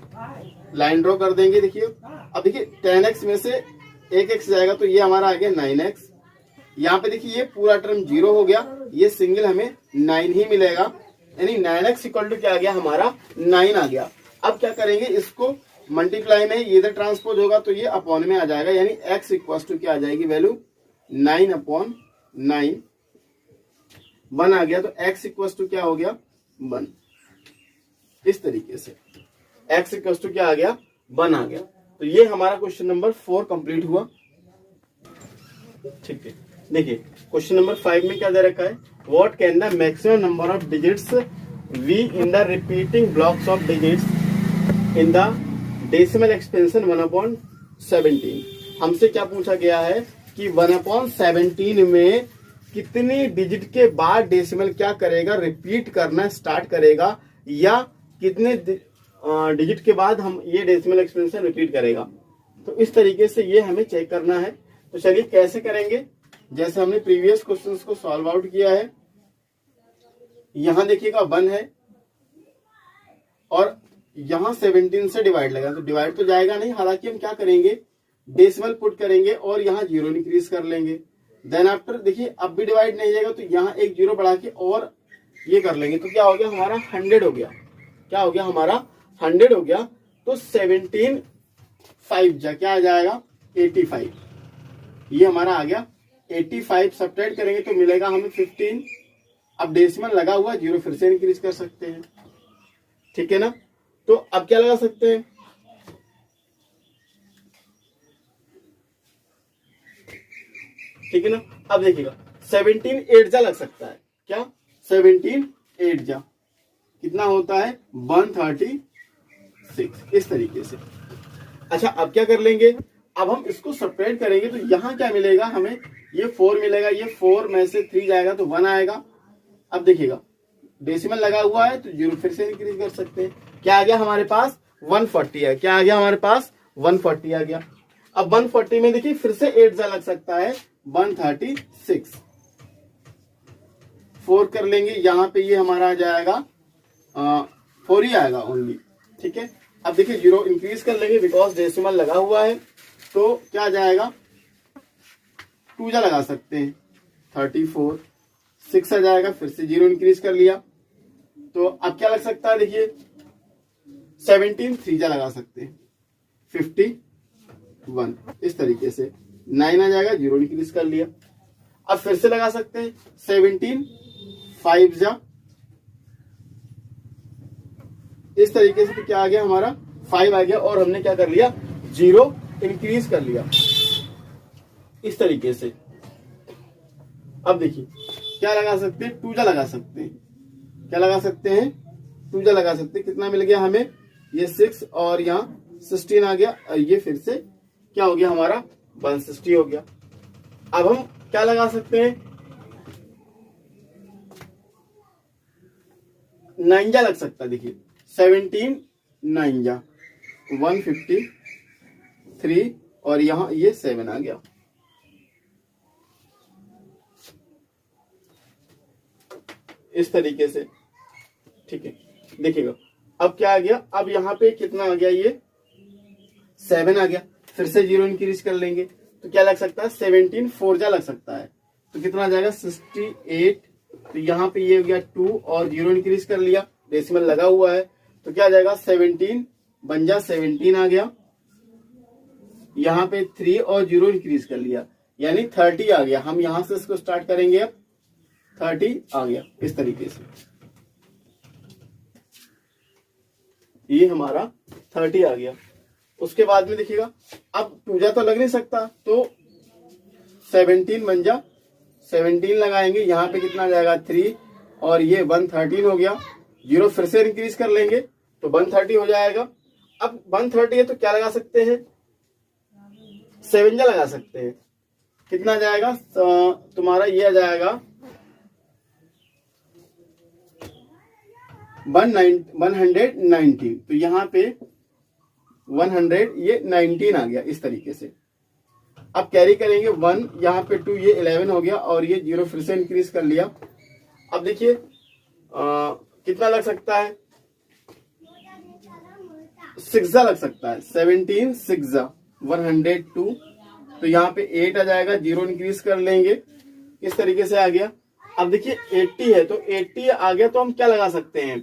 लाइन ड्रॉ कर देंगे। देखिए अब देखिए 10x में से एक x जाएगा तो ये हमारा आ गया 9x। यहाँ पे देखिए ये पूरा टर्म 0 हो गया, ये सिंगल हमें 9 ही मिलेगा, यानी 9x इक्वल टू क्या आ गया हमारा 9 आ गया। अब क्या करेंगे, इसको मल्टीप्लाई में ये इधर ट्रांसपोज होगा तो ये अपॉन में आ जाएगा, यानी x इक्वल टू क्या आ जाएगी वैल्यू 9/9 1 आ गया। तो x इक्वल टू क्या हो गया 1, इस तरीके से x इक्वल टू क्या आ गया 1 आ गया। तो ये हमारा क्वेश्चन नंबर 4 कंप्लीट हुआ। ठीक है, देखिए क्वेश्चन नंबर 5 में क्या दे रखा है, what can the maximum number of digits we in the repeating blocks of digits in the decimal expansion 1/17। हमसे क्या पूछा गया है कि 1/17 में कितनी डिजिट के बाद डेसिमल क्या करेगा, रिपीट करना स्टार्ट करेगा, या कितने डिजिट के बाद हम ये डेसिमल एक्सपेंशन रिपीट करेगा। तो इस तरीके से ये हमें चेक करना है। तो चलिए कैसे करेंगे, जैसे हमने प्रीवियस क्वेश्चंस को सॉल्व आउट किया है। यहां देखिएगा 1 है और यहां 17 से डिवाइड लगा, तो डिवाइड तो जाएगा नहीं, हालांकि हम क्या करेंगे डेसिमल पुट करेंगे और यहाँ 0 इंक्रीज कर लेंगे। देन आफ्टर देखिए अब भी डिवाइड नहीं जाएगा तो यहाँ एक 0 बढ़ा के और ये कर लेंगे, तो क्या हो गया हमारा 100 हो गया। क्या हो गया हमारा 100 हो गया। तो 17 5 जा क्या आ जाएगा 85, ये हमारा आ गया 85। सब्ट्रैक्ट करेंगे तो मिलेगा हमें 15। अब डेसिमल लगा हुआ 0 फिर से इंक्रीज कर सकते हैं, ठीक है ना। तो अब क्या लगा सकते हैं, ठीक है ना। अब देखिएगा 17 8 जा लग सकता है, क्या 17 8 जा कितना होता है 136, इस तरीके से। अच्छा अब क्या कर लेंगे, अब हम इसको सब्ट्रैक्ट करेंगे तो यहां क्या मिलेगा हमें, ये 4 मिलेगा, ये 4 में से 3 जाएगा तो 1 आएगा। अब देखिएगा डेसिमल लगा हुआ है तो 0 फिर से इंक्रीज कर सकते हैं। क्या आ गया हमारे पास 140 है, क्या आ गया हमारे पास 140 आ गया। अब 140 में देखिए फिर से 8 जा लग सकता है 136, 4 कर लेंगे, यहां पे ये हमारा आ जाएगा 4 ही आएगा ओनली, ठीक है। अब देखिए 0 इंक्रीज कर लेंगे बिकॉज डेसिमल लगा हुआ है, तो क्या आ जाएगा 2 जा लगा सकते हैं 34, 6 आ जाएगा, फिर से 0 इंक्रीज कर लिया। तो अब क्या लग सकता है, देखिए 17 3 जा लगा सकते हैं 51, इस तरीके से 9 आ जाएगा, 0 इंक्रीज कर लिया। अब फिर से लगा सकते हैं 17 5 जा, इस तरीके से। तो क्या आ गया हमारा 5 आ गया और हमने क्या कर लिया 0 इंक्रीज कर लिया, इस तरीके से। अब देखिए क्या लगा सकते हैं 2 जा लगा सकते हैं, क्या लगा सकते हैं 2 जा लगा सकते हैं। कितना मिल गया हमें, ये 6 और यहाँ 16 आ गया, और ये फिर से क्या हो गया हमारा 160 हो गया। अब हम क्या लगा सकते हैं 9 जा लग सकता है। देखिए 17 9 जा 153 और यहां ये 7 आ गया। इस तरीके से, ठीक है। देखिएगा अब क्या आ गया, अब यहाँ पे कितना आ गया, ये 7 आ गया, फिर से 0 इंक्रीज कर लेंगे तो क्या लग सकता है 17 4 जा लग सकता है, तो कितना आ जाएगा 68। तो यहाँ पे ये हो गया 2 और 0 इंक्रीज कर लिया, डेसिमल लगा हुआ है, तो क्या आ जाएगा 17 बन जा 17 आ गया। यहाँ पे 3 और 0 इंक्रीज कर लिया, यानी 30 आ गया। हम यहां से इसको स्टार्ट करेंगे, अब 30 आ गया, इस तरीके से ये हमारा 30 आ गया। उसके बाद में देखिएगा अब 2 जा तो लग नहीं सकता, तो 17 बन जा 17 लगाएंगे, यहाँ पे कितना आ जाएगा 3 और ये 113 हो गया। 0 फिर से इंक्रीज कर लेंगे तो 130 हो जाएगा। अब 130 है तो क्या लगा सकते हैं, 7 लगा सकते हैं। कितना आ जाएगा तुम्हारा, ये आ जाएगा 190। तो यहाँ पे 100 ये 19 आ गया इस तरीके से। अब कैरी करेंगे 1, यहाँ पे 2, ये 11 हो गया और ये 0 फिर से इंक्रीज कर लिया। अब देखिए कितना लग सकता है, 6 लग सकता है। 17 6 102। तो यहाँ पे 8 आ जाएगा, 0 इंक्रीज कर लेंगे, इस तरीके से आ गया। अब देखिए 80 है तो 80 आ गया तो हम क्या लगा सकते हैं,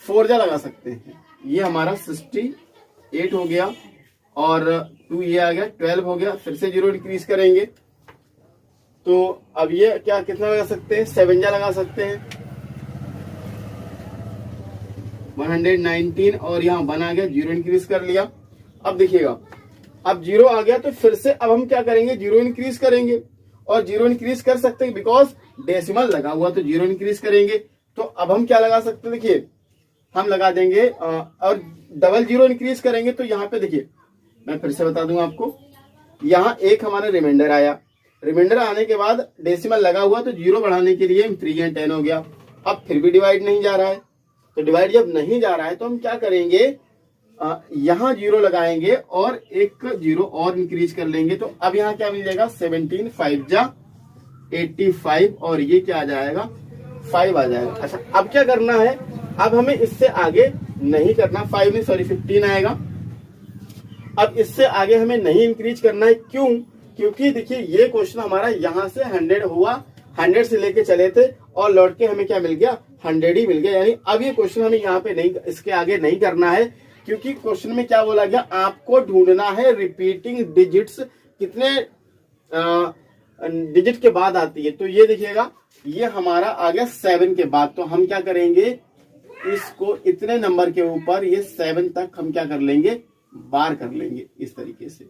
4 लगा सकते हैं। ये हमारा 68 हो गया और 2 ये आ गया 12 हो गया। फिर से 0 इंक्रीज करेंगे तो अब ये क्या कितना लगा सकते हैं, 7 लगा सकते हैं। 119 और यहाँ 1 आ गया, 0 इंक्रीज कर लिया। अब देखिएगा अब 0 आ गया तो फिर से अब हम क्या करेंगे, 0 इंक्रीज करेंगे और 0 इंक्रीज कर सकते हैं बिकॉज डेसिमल लगा हुआ तो 0 इंक्रीज करेंगे। तो अब हम क्या लगा सकते हैं, देखिए हम लगा देंगे और डबल 0 इंक्रीज करेंगे तो यहाँ पे देखिए मैं फिर से बता दूंगा आपको, यहाँ एक हमारा रिमाइंडर आया, रिमाइंडर आने के बाद डेसिमल लगा हुआ तो 0 बढ़ाने के लिए 3 या 10 हो गया। अब फिर भी डिवाइड नहीं जा रहा है, तो डिवाइड जब नहीं जा रहा है तो हम क्या करेंगे, यहाँ 0 लगाएंगे और एक 0 और इंक्रीज कर लेंगे। तो अब यहाँ क्या मिल जाएगा, 17 5 जा 85 और ये क्या आ जाएगा 5 आ जाएगा। अच्छा अब क्या करना है, अब हमें इससे आगे नहीं करना, 5 नहीं सॉरी 15 आएगा। अब इससे आगे हमें नहीं इंक्रीज करना है, क्यों, क्योंकि देखिए ये क्वेश्चन हमारा यहाँ से 100 हुआ, 100 से लेके चले थे और लौट के हमें क्या मिल गया, 100 ही मिल गया। यानी अब ये क्वेश्चन हमें यहाँ पे नहीं, इसके आगे नहीं करना है, क्योंकि क्वेश्चन में क्या बोला गया, आपको ढूंढना है रिपीटिंग डिजिट्स कितने डिजिट के बाद आती है। तो ये देखिएगा ये हमारा आ गया 7 के बाद। तो हम क्या करेंगे, इसको इतने नंबर के ऊपर ये 7 तक हम क्या कर लेंगे, बार कर लेंगे इस तरीके से,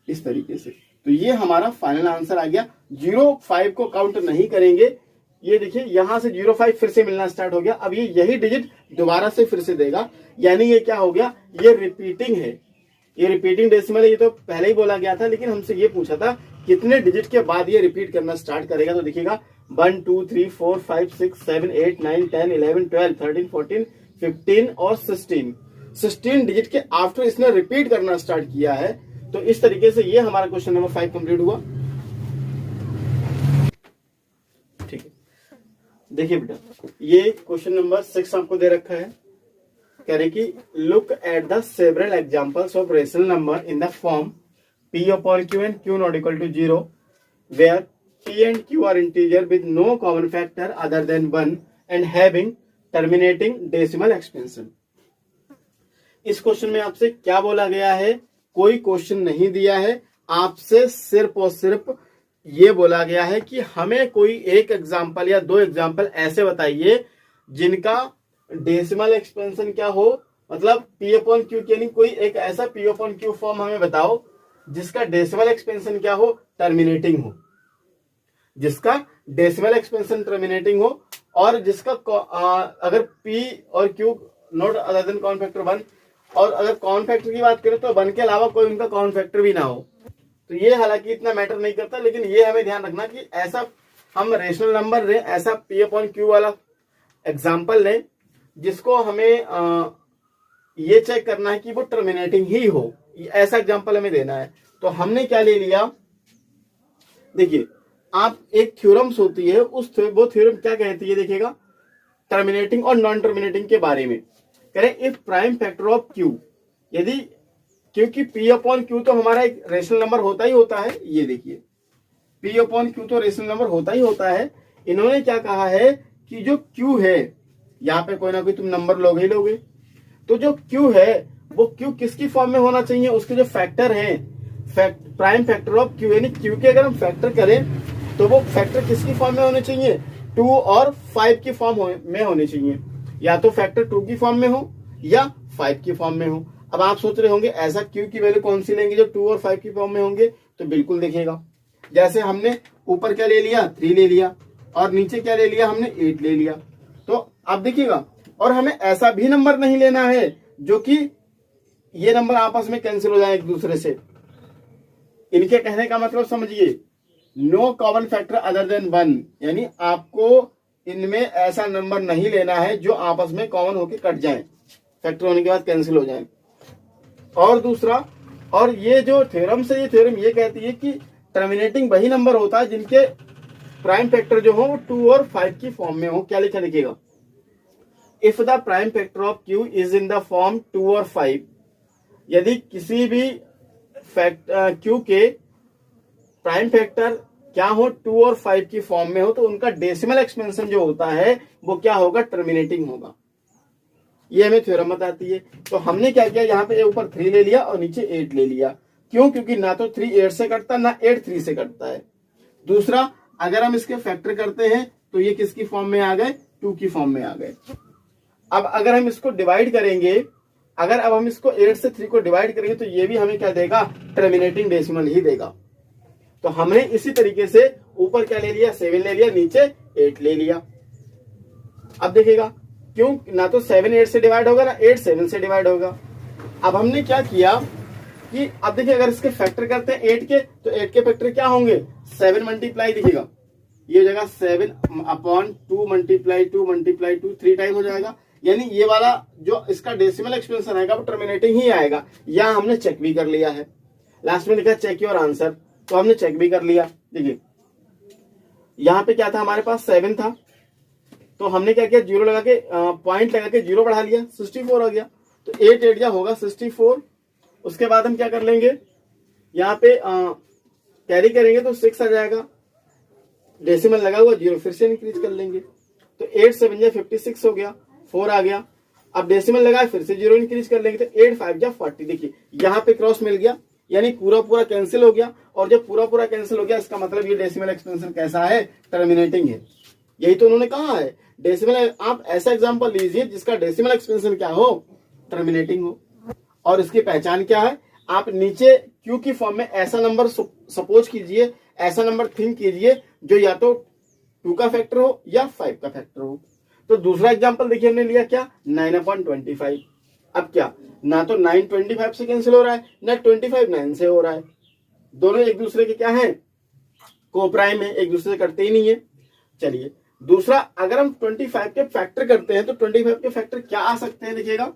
इस तरीके से। तो ये हमारा फाइनल आंसर आ गया। 05 को काउंट नहीं करेंगे, ये देखिए यहां से 05 फिर से मिलना स्टार्ट हो गया। अब ये यही डिजिट दोबारा से फिर से देगा, यानी ये क्या हो गया, ये रिपीटिंग है, ये रिपीटिंग डेसिमल है। ये तो पहले ही बोला गया था, लेकिन हमसे ये पूछा था कितने डिजिट के बाद ये रिपीट करना स्टार्ट करेगा। तो देखिएगा 1 2 3 4 5 6 7 8 9 10 11 12 13 14 15 और 16 डिजिट के आफ्टर इसने रिपीट करना स्टार्ट किया है। तो इस तरीके से ये हमारा क्वेश्चन नंबर 5 कंप्लीट हुआ। ठीक है, देखिए बेटा ये क्वेश्चन नंबर 6 आपको दे रखा है, कह रहे कि look at the several examples of rational number in the form p upon q and q not equal to 0 where p and q are integer with no common factor other than 1 and having terminating decimal expansion। इस क्वेश्चन में आपसे क्या बोला गया है, कोई क्वेश्चन नहीं दिया है, आपसे सिर्फ और सिर्फ ये बोला गया है कि हमें कोई एक एग्जांपल या 2 एग्जांपल ऐसे बताइए जिनका डेसिमल एक्सपेंशन क्या हो, मतलब p अपॉन क्यू, यानी कोई एक ऐसा p अपॉन क्यू फॉर्म हमें बताओ जिसका डेसिमल एक्सपेंशन क्या हो, टर्मिनेटिंग हो, जिसका डेसिमल एक्सपेंशन टर्मिनेटिंग हो और जिसका अगर p और q not other than common factor 1, और अगर कॉमन फैक्टर की बात करें तो 1 के अलावा कोई उनका कॉमन फैक्टर भी ना हो। तो ये हालांकि इतना मैटर नहीं करता, लेकिन ये हमें ध्यान रखना कि ऐसा हम रेशनल नंबर लें, ऐसा p अपॉन क्यू वाला एग्जाम्पल लें जिसको हमें ये चेक करना है कि वो टर्मिनेटिंग ही हो, ऐसा एग्जांपल हमें देना है। तो हमने क्या ले लिया, देखिए आप एक थ्योरम्स होती है, वो थ्योरम क्या कहती है, देखिएगा टर्मिनेटिंग और नॉन टर्मिनेटिंग के बारे में। करें if prime factor of Q, यदि क्योंकि p अपॉन क्यू तो हमारा एक रेशनल नंबर होता ही होता है, ये देखिए p अपॉन क्यू तो रेशनल नंबर होता ही होता है। इन्होंने क्या कहा है कि जो q है, यहाँ पे कोई ना कोई तुम नंबर लोगे ही लोगे, तो जो q है वो q किसकी फॉर्म में होना चाहिए, उसके जो फैक्टर हैं, प्राइम फैक्टर ऑफ q, यानी q के अगर हम फैक्टर करें तो वो फैक्टर किसकी फॉर्म में होने चाहिए, 2 और 5 की फॉर्म में होने चाहिए, या तो फैक्टर 2 की फॉर्म में हो या 5 की फॉर्म में हो। अब आप सोच रहे होंगे ऐसा q की वैल्यू कौन सी लेंगे जो 2 और 5 की फॉर्म में होंगे, तो बिल्कुल देखिएगा जैसे हमने ऊपर क्या ले लिया, 3 ले लिया, और नीचे क्या ले लिया हमने, 8 ले लिया। तो आप देखिएगा, और हमें ऐसा भी नंबर नहीं लेना है जो कि ये नंबर आपस में कैंसिल हो जाए एक दूसरे से। इनके कहने का मतलब समझिए, no common factor other than 1, यानी आपको इनमें ऐसा नंबर नहीं लेना है जो आपस में कॉमन होकर कट जाए, फैक्टर होने के बाद कैंसिल हो जाए। और दूसरा, और ये जो थ्योरम से ये थ्योरम ये कहती है कि टर्मिनेटिंग वही नंबर होता है जिनके प्राइम फैक्टर जो हो वो 2 और 5 की फॉर्म में हो। क्या लिखा लिखिएगा, if the prime factor of Q is in the form 2 और 5, यदि किसी भी क्यू के प्राइम फैक्टर क्या हो, 2 और 5 की फॉर्म में हो, तो उनका डेसिमल एक्सपेंशन जो होता है वो क्या होगा, टर्मिनेटिंग होगा। ये हमें थ्योरम बताती है। तो हमने क्या किया, यहाँ पे ऊपर 3 ले लिया और नीचे 8 ले लिया। क्यों? क्योंकि ना तो 3 8 से कटता, ना 8 3 से कटता है। दूसरा, अगर हम इसके फैक्टर करते हैं तो ये किसकी फॉर्म में आ गए, 2 की फॉर्म में आ गए। अब अगर हम इसको डिवाइड करेंगे, अगर अब हम इसको 8 से 3 को डिवाइड करेंगे तो ये भी हमें क्या देगा, टर्मिनेटिंग डेसिमल ही देगा। तो हमने इसी तरीके से ऊपर क्या ले लिया, 7 ले लिया, नीचे 8 ले लिया। अब देखिएगा, क्यों, ना तो 7 8 से डिवाइड होगा, ना 8 7 से डिवाइड होगा। अब हमने क्या किया कि अब देखिए, अगर इसके फैक्टर करते हैं 8 के, तो 8 के फैक्टर क्या होंगे, 7 मल्टीप्लाई, देखिएगा ये जगह 7/2 मल्टीप्लाई 2 मल्टीप्लाई 2 3 टाइम हो जाएगा। यानी ये वाला जो इसका डेसिमल एक्सपेंशन आएगा वो टर्मिनेटिंग ही आएगा। या हमने चेक भी कर लिया है, लास्ट में लिखा चेक योर आंसर, तो हमने चेक भी कर लिया। देखिए यहाँ पे क्या था, हमारे पास 7 था, तो हमने क्या किया, 0 लगा के पॉइंट लगा के 0 बढ़ा लिया, 64 हो गया। तो 8 8 क्या होगा, 64। उसके बाद हम क्या कर लेंगे, यहाँ पे कैरी करेंगे तो 6 आ जाएगा, डेसिमल लगा हुआ 0 फिर से इंक्रीज कर लेंगे, तो 8 7 जा 56 हो गया, 4 आ गया। अब डेसिमल लगा फिर से 0 इंक्रीज कर लेंगे, तो 8 5 जा 40। देखिए यहाँ पे क्रॉस मिल गया, यानी पूरा पूरा कैंसिल हो गया। और जब पूरा पूरा कैंसिल हो गया, इसका मतलब ये डेसिमल एक्सपेंशन कैसा है, टर्मिनेटिंग है। यही तो उन्होंने कहा है, डेसिमल, आप ऐसा एग्जांपल लीजिए जिसका डेसिमल एक्सपेंशन क्या हो, टर्मिनेटिंग हो। और इसकी पहचान क्या है, आप नीचे क्यू की फॉर्म में ऐसा नंबर सपोज कीजिए, ऐसा नंबर थिंक कीजिए जो या तो 2 का फैक्टर हो या 5 का फैक्टर हो। तो दूसरा एग्जांपल देखिए, हमने लिया क्या, 9/25। अब क्या, ना तो 9 25 से कैंसिल हो रहा है, ना 25 9 से हो रहा है। दोनों एक दूसरे के क्या है, कोप्राइम है, एक दूसरे से कटते ही नहीं है। चलिए दूसरा, अगर हम 25 के फैक्टर करते हैं तो 25 के फैक्टर क्या आ सकते हैं, देखिएगा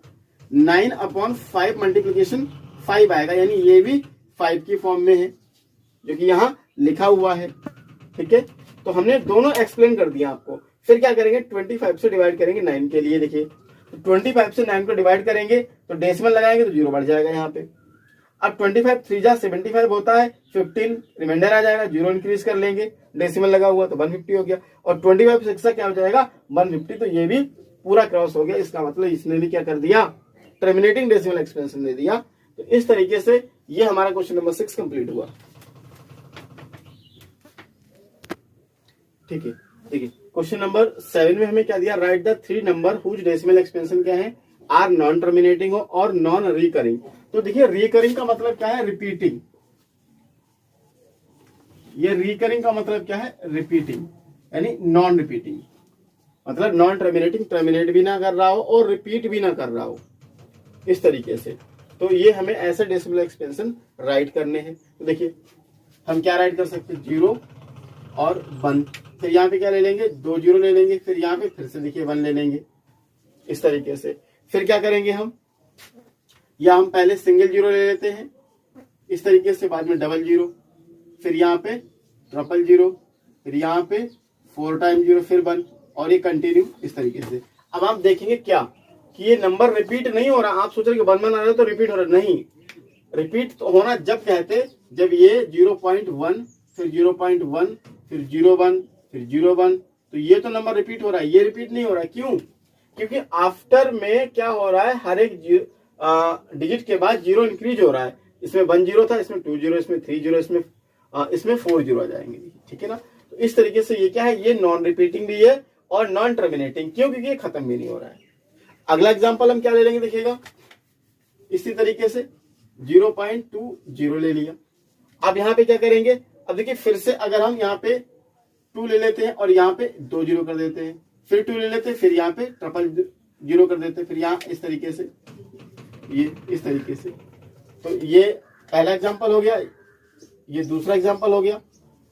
9/5 मल्टीप्लीकेशन 5 आएगा, यानी ये भी 5 की फॉर्म में है जो कि यहाँ लिखा हुआ है। ठीक है, तो हमने दोनों एक्सप्लेन कर दिया आपको। फिर क्या करेंगे, 25 से डिवाइड करेंगे 9 के लिए। देखिए तो 25 से 9 को डिवाइड करेंगे तो डेसिमल लगाएंगे तो 0 बढ़ जाएगा यहाँ पे। अब 25 3 जा 75 होता है, 15 रिमाइंडर आ जाएगा, 0 इंक्रीज कर लेंगे, डेसिमल लगा हुआ तो 150 हो गया। और 25 6 क्या हो जाएगा, 150। तो ये भी पूरा क्रॉस हो गया। इसका मतलब इसने भी क्या कर दिया, टर्मिनेटिंग डेसिमल एक्सपेंशन दे दिया। तो इस तरीके से ये हमारा क्वेश्चन नंबर 6 कंप्लीट हुआ। ठीक है, देखिए क्वेश्चन नंबर 7 में हमें क्या दिया, right the 3 number whose decimal expansion क्या है, आर नॉन टर्मिनेटिंग हो और नॉन रिकरिंग। तो देखिए रिकरिंग का मतलब क्या है, रिपीटिंग। ये रिकरिंग का मतलब क्या है, रिपीटिंग, यानी नॉन रिपीटिंग, मतलब नॉन टर्मिनेटिंग, टर्मिनेट भी ना कर रहा हो और रिपीट भी ना कर रहा हो, इस तरीके से। तो ये हमें ऐसे डेसिमल एक्सपेंशन राइट करने हैं। तो देखिए हम क्या राइट कर सकते हैं, 0 और 1। फिर यहाँ पे क्या ले लेंगे, 2 0 ले लेंगे, फिर यहाँ पे फिर से देखिए 1 ले लेंगे, इस तरीके से। फिर क्या करेंगे हम, या हम पहले सिंगल 0 ले लेते हैं इस तरीके से, बाद में डबल 0, फिर यहाँ पे ट्रिपल 0, फिर यहाँ पे 4 टाइम 0, फिर 1, और ये कंटिन्यू इस तरीके से। अब आप देखेंगे क्या कि ये नंबर रिपीट नहीं हो रहा। आप सोच रहे कि 1 1 आ रहा है तो रिपीट हो रहा, नहीं। रिपीट तो होना जब कहते, जब ये 0.1 फिर 0.1 फिर 0.1 फिर 0.1, तो ये तो नंबर रिपीट हो रहा है, ये रिपीट नहीं हो रहा है। क्यों? क्योंकि आफ्टर में क्या हो रहा है, हर एक डिजिट के बाद 0 इंक्रीज हो रहा है। इसमें 1 0 था, इसमें 2 0, इसमें 3 0, इसमें 4 0 आ जाएंगे। ठीक है ना, तो इस तरीके से ये क्या है, ये नॉन रिपीटिंग भी है और नॉन टर्मिनेटिंग। क्यों? क्योंकि ये खत्म भी नहीं हो रहा है। अगला एग्जाम्पल हम क्या ले लेंगे, देखिएगा इसी तरीके से 0.20 ले लिया। अब यहाँ पे क्या करेंगे, अब देखिए फिर से अगर हम यहाँ पे 2 ले लेते हैं और यहाँ पे 2 जीरो कर देते हैं, फिर 2 ले लेते हैं, फिर यहाँ पे ट्रिपल जीरो कर देते हैं, फिर यहाँ इस तरीके से, ये इस तरीके से। तो ये पहला एग्जांपल हो गया, ये दूसरा एग्जांपल हो गया।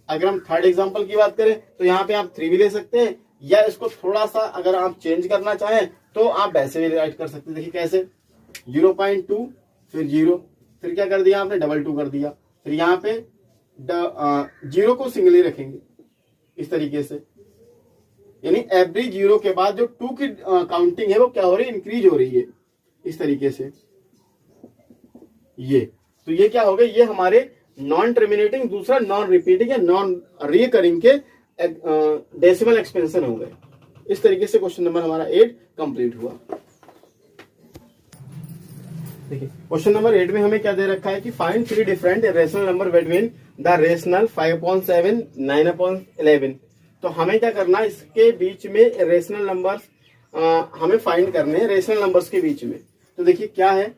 अगर हम थर्ड एग्जांपल की बात करें तो यहाँ पे आप 3 भी ले सकते हैं, या इसको थोड़ा सा अगर आप चेंज करना चाहें तो आप वैसे भी राइट कर सकते हैं। देखिए कैसे, 0.2 फिर 0, फिर क्या कर दिया आपने, 2 कर दिया, फिर यहाँ पे 0 को सिंगल ही रखेंगे इस तरीके से। यानी एवरी 0 के बाद जो 2 की काउंटिंग है वो क्या हो रही है, इंक्रीज हो रही है इस तरीके से। ये तो ये क्या हो गया, ये हमारे नॉन टर्मिनेटिंग, दूसरा नॉन रिपीटिंग या नॉन रिकरिंग के डेसिमल एक्सपेंशन हो गए। इस तरीके से क्वेश्चन नंबर हमारा 8 कंप्लीट हुआ। देखिए क्वेश्चन नंबर 8 में हमें क्या दे रखा है कि find 3 different rational number between the rational 5/7, 9/11। तो हमें क्या करना है, इसके बीच में रेशनल नंबर्स हमें फाइंड करने हैं, रेशनल नंबर्स के बीच में। तो देखिए क्या है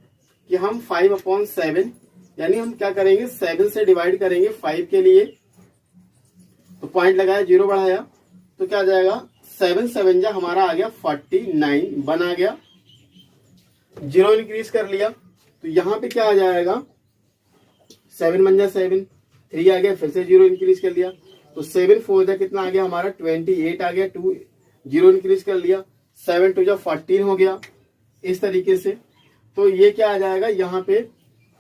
कि हम 5/7 यानी हम क्या करेंगे, 7 से डिवाइड करेंगे 5 के लिए, तो पॉइंट लगाया, 0 बढ़ाया, तो क्या आ जाएगा, 7 7 जा हमारा आ गया 49, 1 आ गया, 0 इंक्रीज कर लिया, तो यहाँ पे क्या आ जाएगा, 7 1 जा 7, 3 आ गया, फिर से 0 इंक्रीज कर लिया, तो 7 4 जा कितना आ गया हमारा 28 आ गया, 2 0 इंक्रीज कर लिया, 7 2 जा 14 हो गया इस तरीके से। तो ये क्या आ जाएगा यहाँ पे,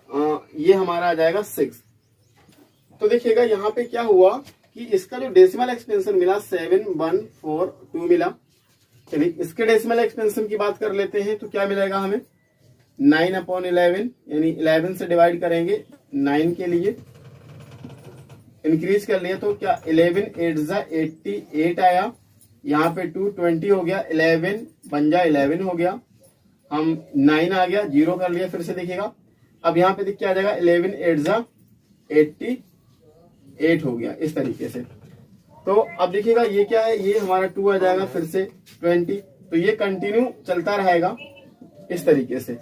ये हमारा आ जाएगा 6। तो देखिएगा यहाँ पे क्या हुआ कि इसका जो डेसिमल एक्सपेंशन मिला 7142 मिला। चलिए इसके डेसिमल एक्सपेंशन की बात कर लेते हैं, तो क्या मिलेगा हमें, 9/11 यानी 11 से डिवाइड करेंगे 9 के लिए, इंक्रीज कर लिया, तो क्या 11 8 जा 88 आया, यहाँ पे 2 20 हो गया, 11 1 जा 11 हो गया, हम 9 आ गया, 0 कर लिया, फिर से देखिएगा, अब यहाँ पे क्या आ जाएगा, 11 8 जा 88 हो गया इस तरीके से। तो अब देखिएगा ये क्या है, ये हमारा 2 आ जाएगा, फिर से 20, तो ये कंटिन्यू चलता रहेगा इस तरीके से।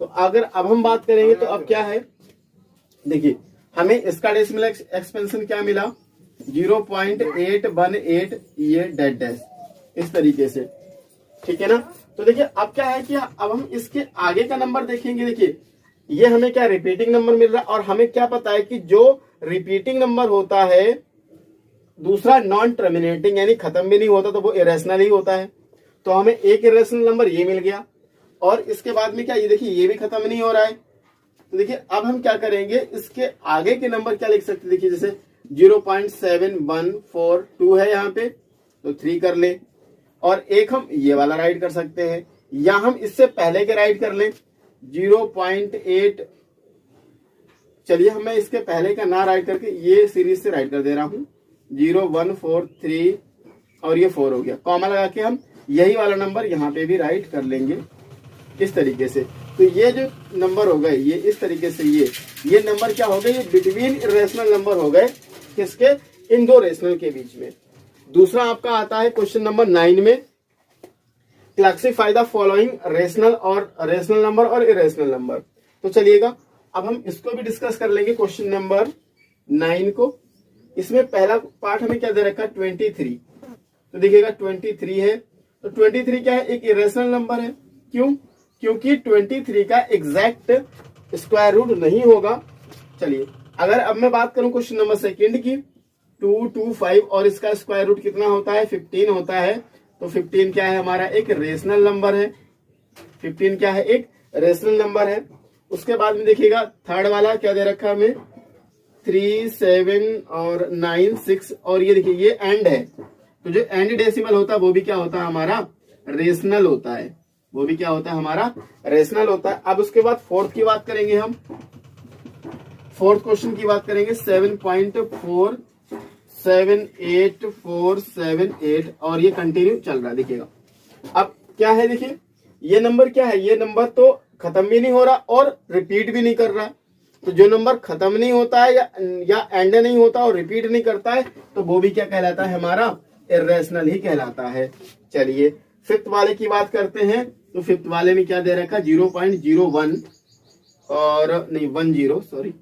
तो अगर अब हम बात करेंगे तो अब क्या है, देखिए हमें इसका डेसिमल एक्सपेंशन क्या मिला, 0.818, ये डेड डैश इस तरीके से, ठीक है ना। तो देखिए अब क्या है कि अब हम इसके आगे का नंबर देखेंगे। देखिए ये हमें क्या रिपीटिंग नंबर मिल रहा है, और हमें क्या पता है कि जो रिपीटिंग नंबर होता है, दूसरा नॉन टर्मिनेटिंग यानी खत्म भी नहीं होता, तो वो इरेशनल ही होता है। तो हमें एक इरेशनल नंबर ये मिल गया, और इसके बाद में क्या, ये देखिए ये भी खत्म नहीं हो रहा है। तो देखिए अब हम क्या करेंगे, इसके आगे के नंबर क्या लिख सकते हैं, देखिए जैसे 0.7142 है यहाँ पे, तो 3 कर ले, और एक हम ये वाला राइट कर सकते हैं, या हम इससे पहले के राइट कर लें 0.8। चलिए हम मैं इसके पहले का ना राइट करके ये सीरीज से राइट कर दे रहा हूं, 0143 और ये 4 हो गया, कॉमा लगा के हम यही वाला नंबर यहाँ पे भी राइट कर लेंगे इस तरीके से। तो ये जो नंबर हो गए ये इस तरीके से, ये नंबर क्या हो गए, ये बिटवीन रेशनल नंबर हो गए, किसके, इन दो रेशनल के बीच में। दूसरा आपका आता है क्वेश्चन नंबर 9 में, classify the following rational number और इरेशनल नंबर। तो चलिएगा अब हम इसको भी डिस्कस कर लेंगे, क्वेश्चन नंबर 9 को। इसमें पहला पार्ट हमें क्या दे रखा है, 23। तो देखिएगा 23 है, तो 23 क्या है, एक इरेशनल नंबर है। क्यों, क्योंकि 23 का एग्जैक्ट स्क्वायर रूट नहीं होगा। चलिए अगर अब मैं बात करूं क्वेश्चन नंबर 2 की, 225 और इसका स्क्वायर रूट कितना होता है, 15 होता है। तो 15 क्या है हमारा, एक रेशनल नंबर है। 15 क्या है, एक रेशनल नंबर है। उसके बाद में देखिएगा थर्ड वाला क्या दे रखा है हमें, 3 7 और 9 6, और ये देखिए ये एंड है। तो जो एंड डेसिमल होता है वो भी क्या होता है हमारा, रेशनल होता है, वो भी क्या होता है हमारा, रेशनल होता है। अब उसके बाद फोर्थ की बात करेंगे हम, फोर्थ क्वेश्चन की बात करेंगे, 7.478478, और ये कंटिन्यू चल रहा है। देखिएगा अब क्या है, देखिए ये नंबर क्या है, ये नंबर तो खत्म भी नहीं हो रहा और रिपीट भी नहीं कर रहा। तो जो नंबर खत्म नहीं होता है या एंड नहीं होता और रिपीट नहीं करता है, तो वो भी क्या कहलाता है हमारा, इरेशनल ही कहलाता है। चलिए फिफ्थ वाले की बात करते हैं। तो फिफ्थ वाले में क्या दे रखा है, 0.01 और नहीं 10, सॉरी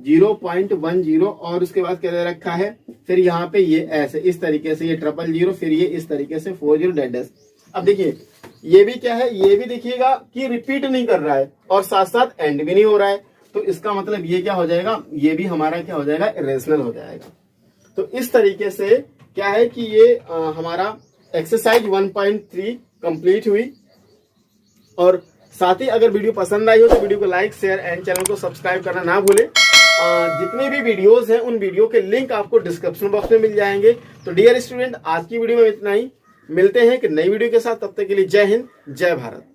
0.10 और उसके बाद क्या दे रखा है, फिर यहाँ पे ये ऐसे इस तरीके से ये 000, फिर ये इस तरीके से 40 डैश। अब देखिए ये भी क्या है, ये भी देखिएगा कि रिपीट नहीं कर रहा है और साथ साथ एंड भी नहीं हो रहा है, तो इसका मतलब ये क्या हो जाएगा, ये भी हमारा क्या हो जाएगा, इरेशनल हो जाएगा। तो इस तरीके से क्या है कि ये हमारा एक्सरसाइज 1.3 कंप्लीट हुई। और साथ ही अगर वीडियो पसंद आई हो तो वीडियो को लाइक शेयर एंड चैनल को सब्सक्राइब करना ना भूलें। जितने भी वीडियोस हैं उन वीडियो के लिंक आपको डिस्क्रिप्शन बॉक्स में मिल जाएंगे। तो डियर स्टूडेंट, आज की वीडियो में इतना ही, मिलते हैं एक नई वीडियो के साथ, तब तक के लिए जय हिंद जय भारत।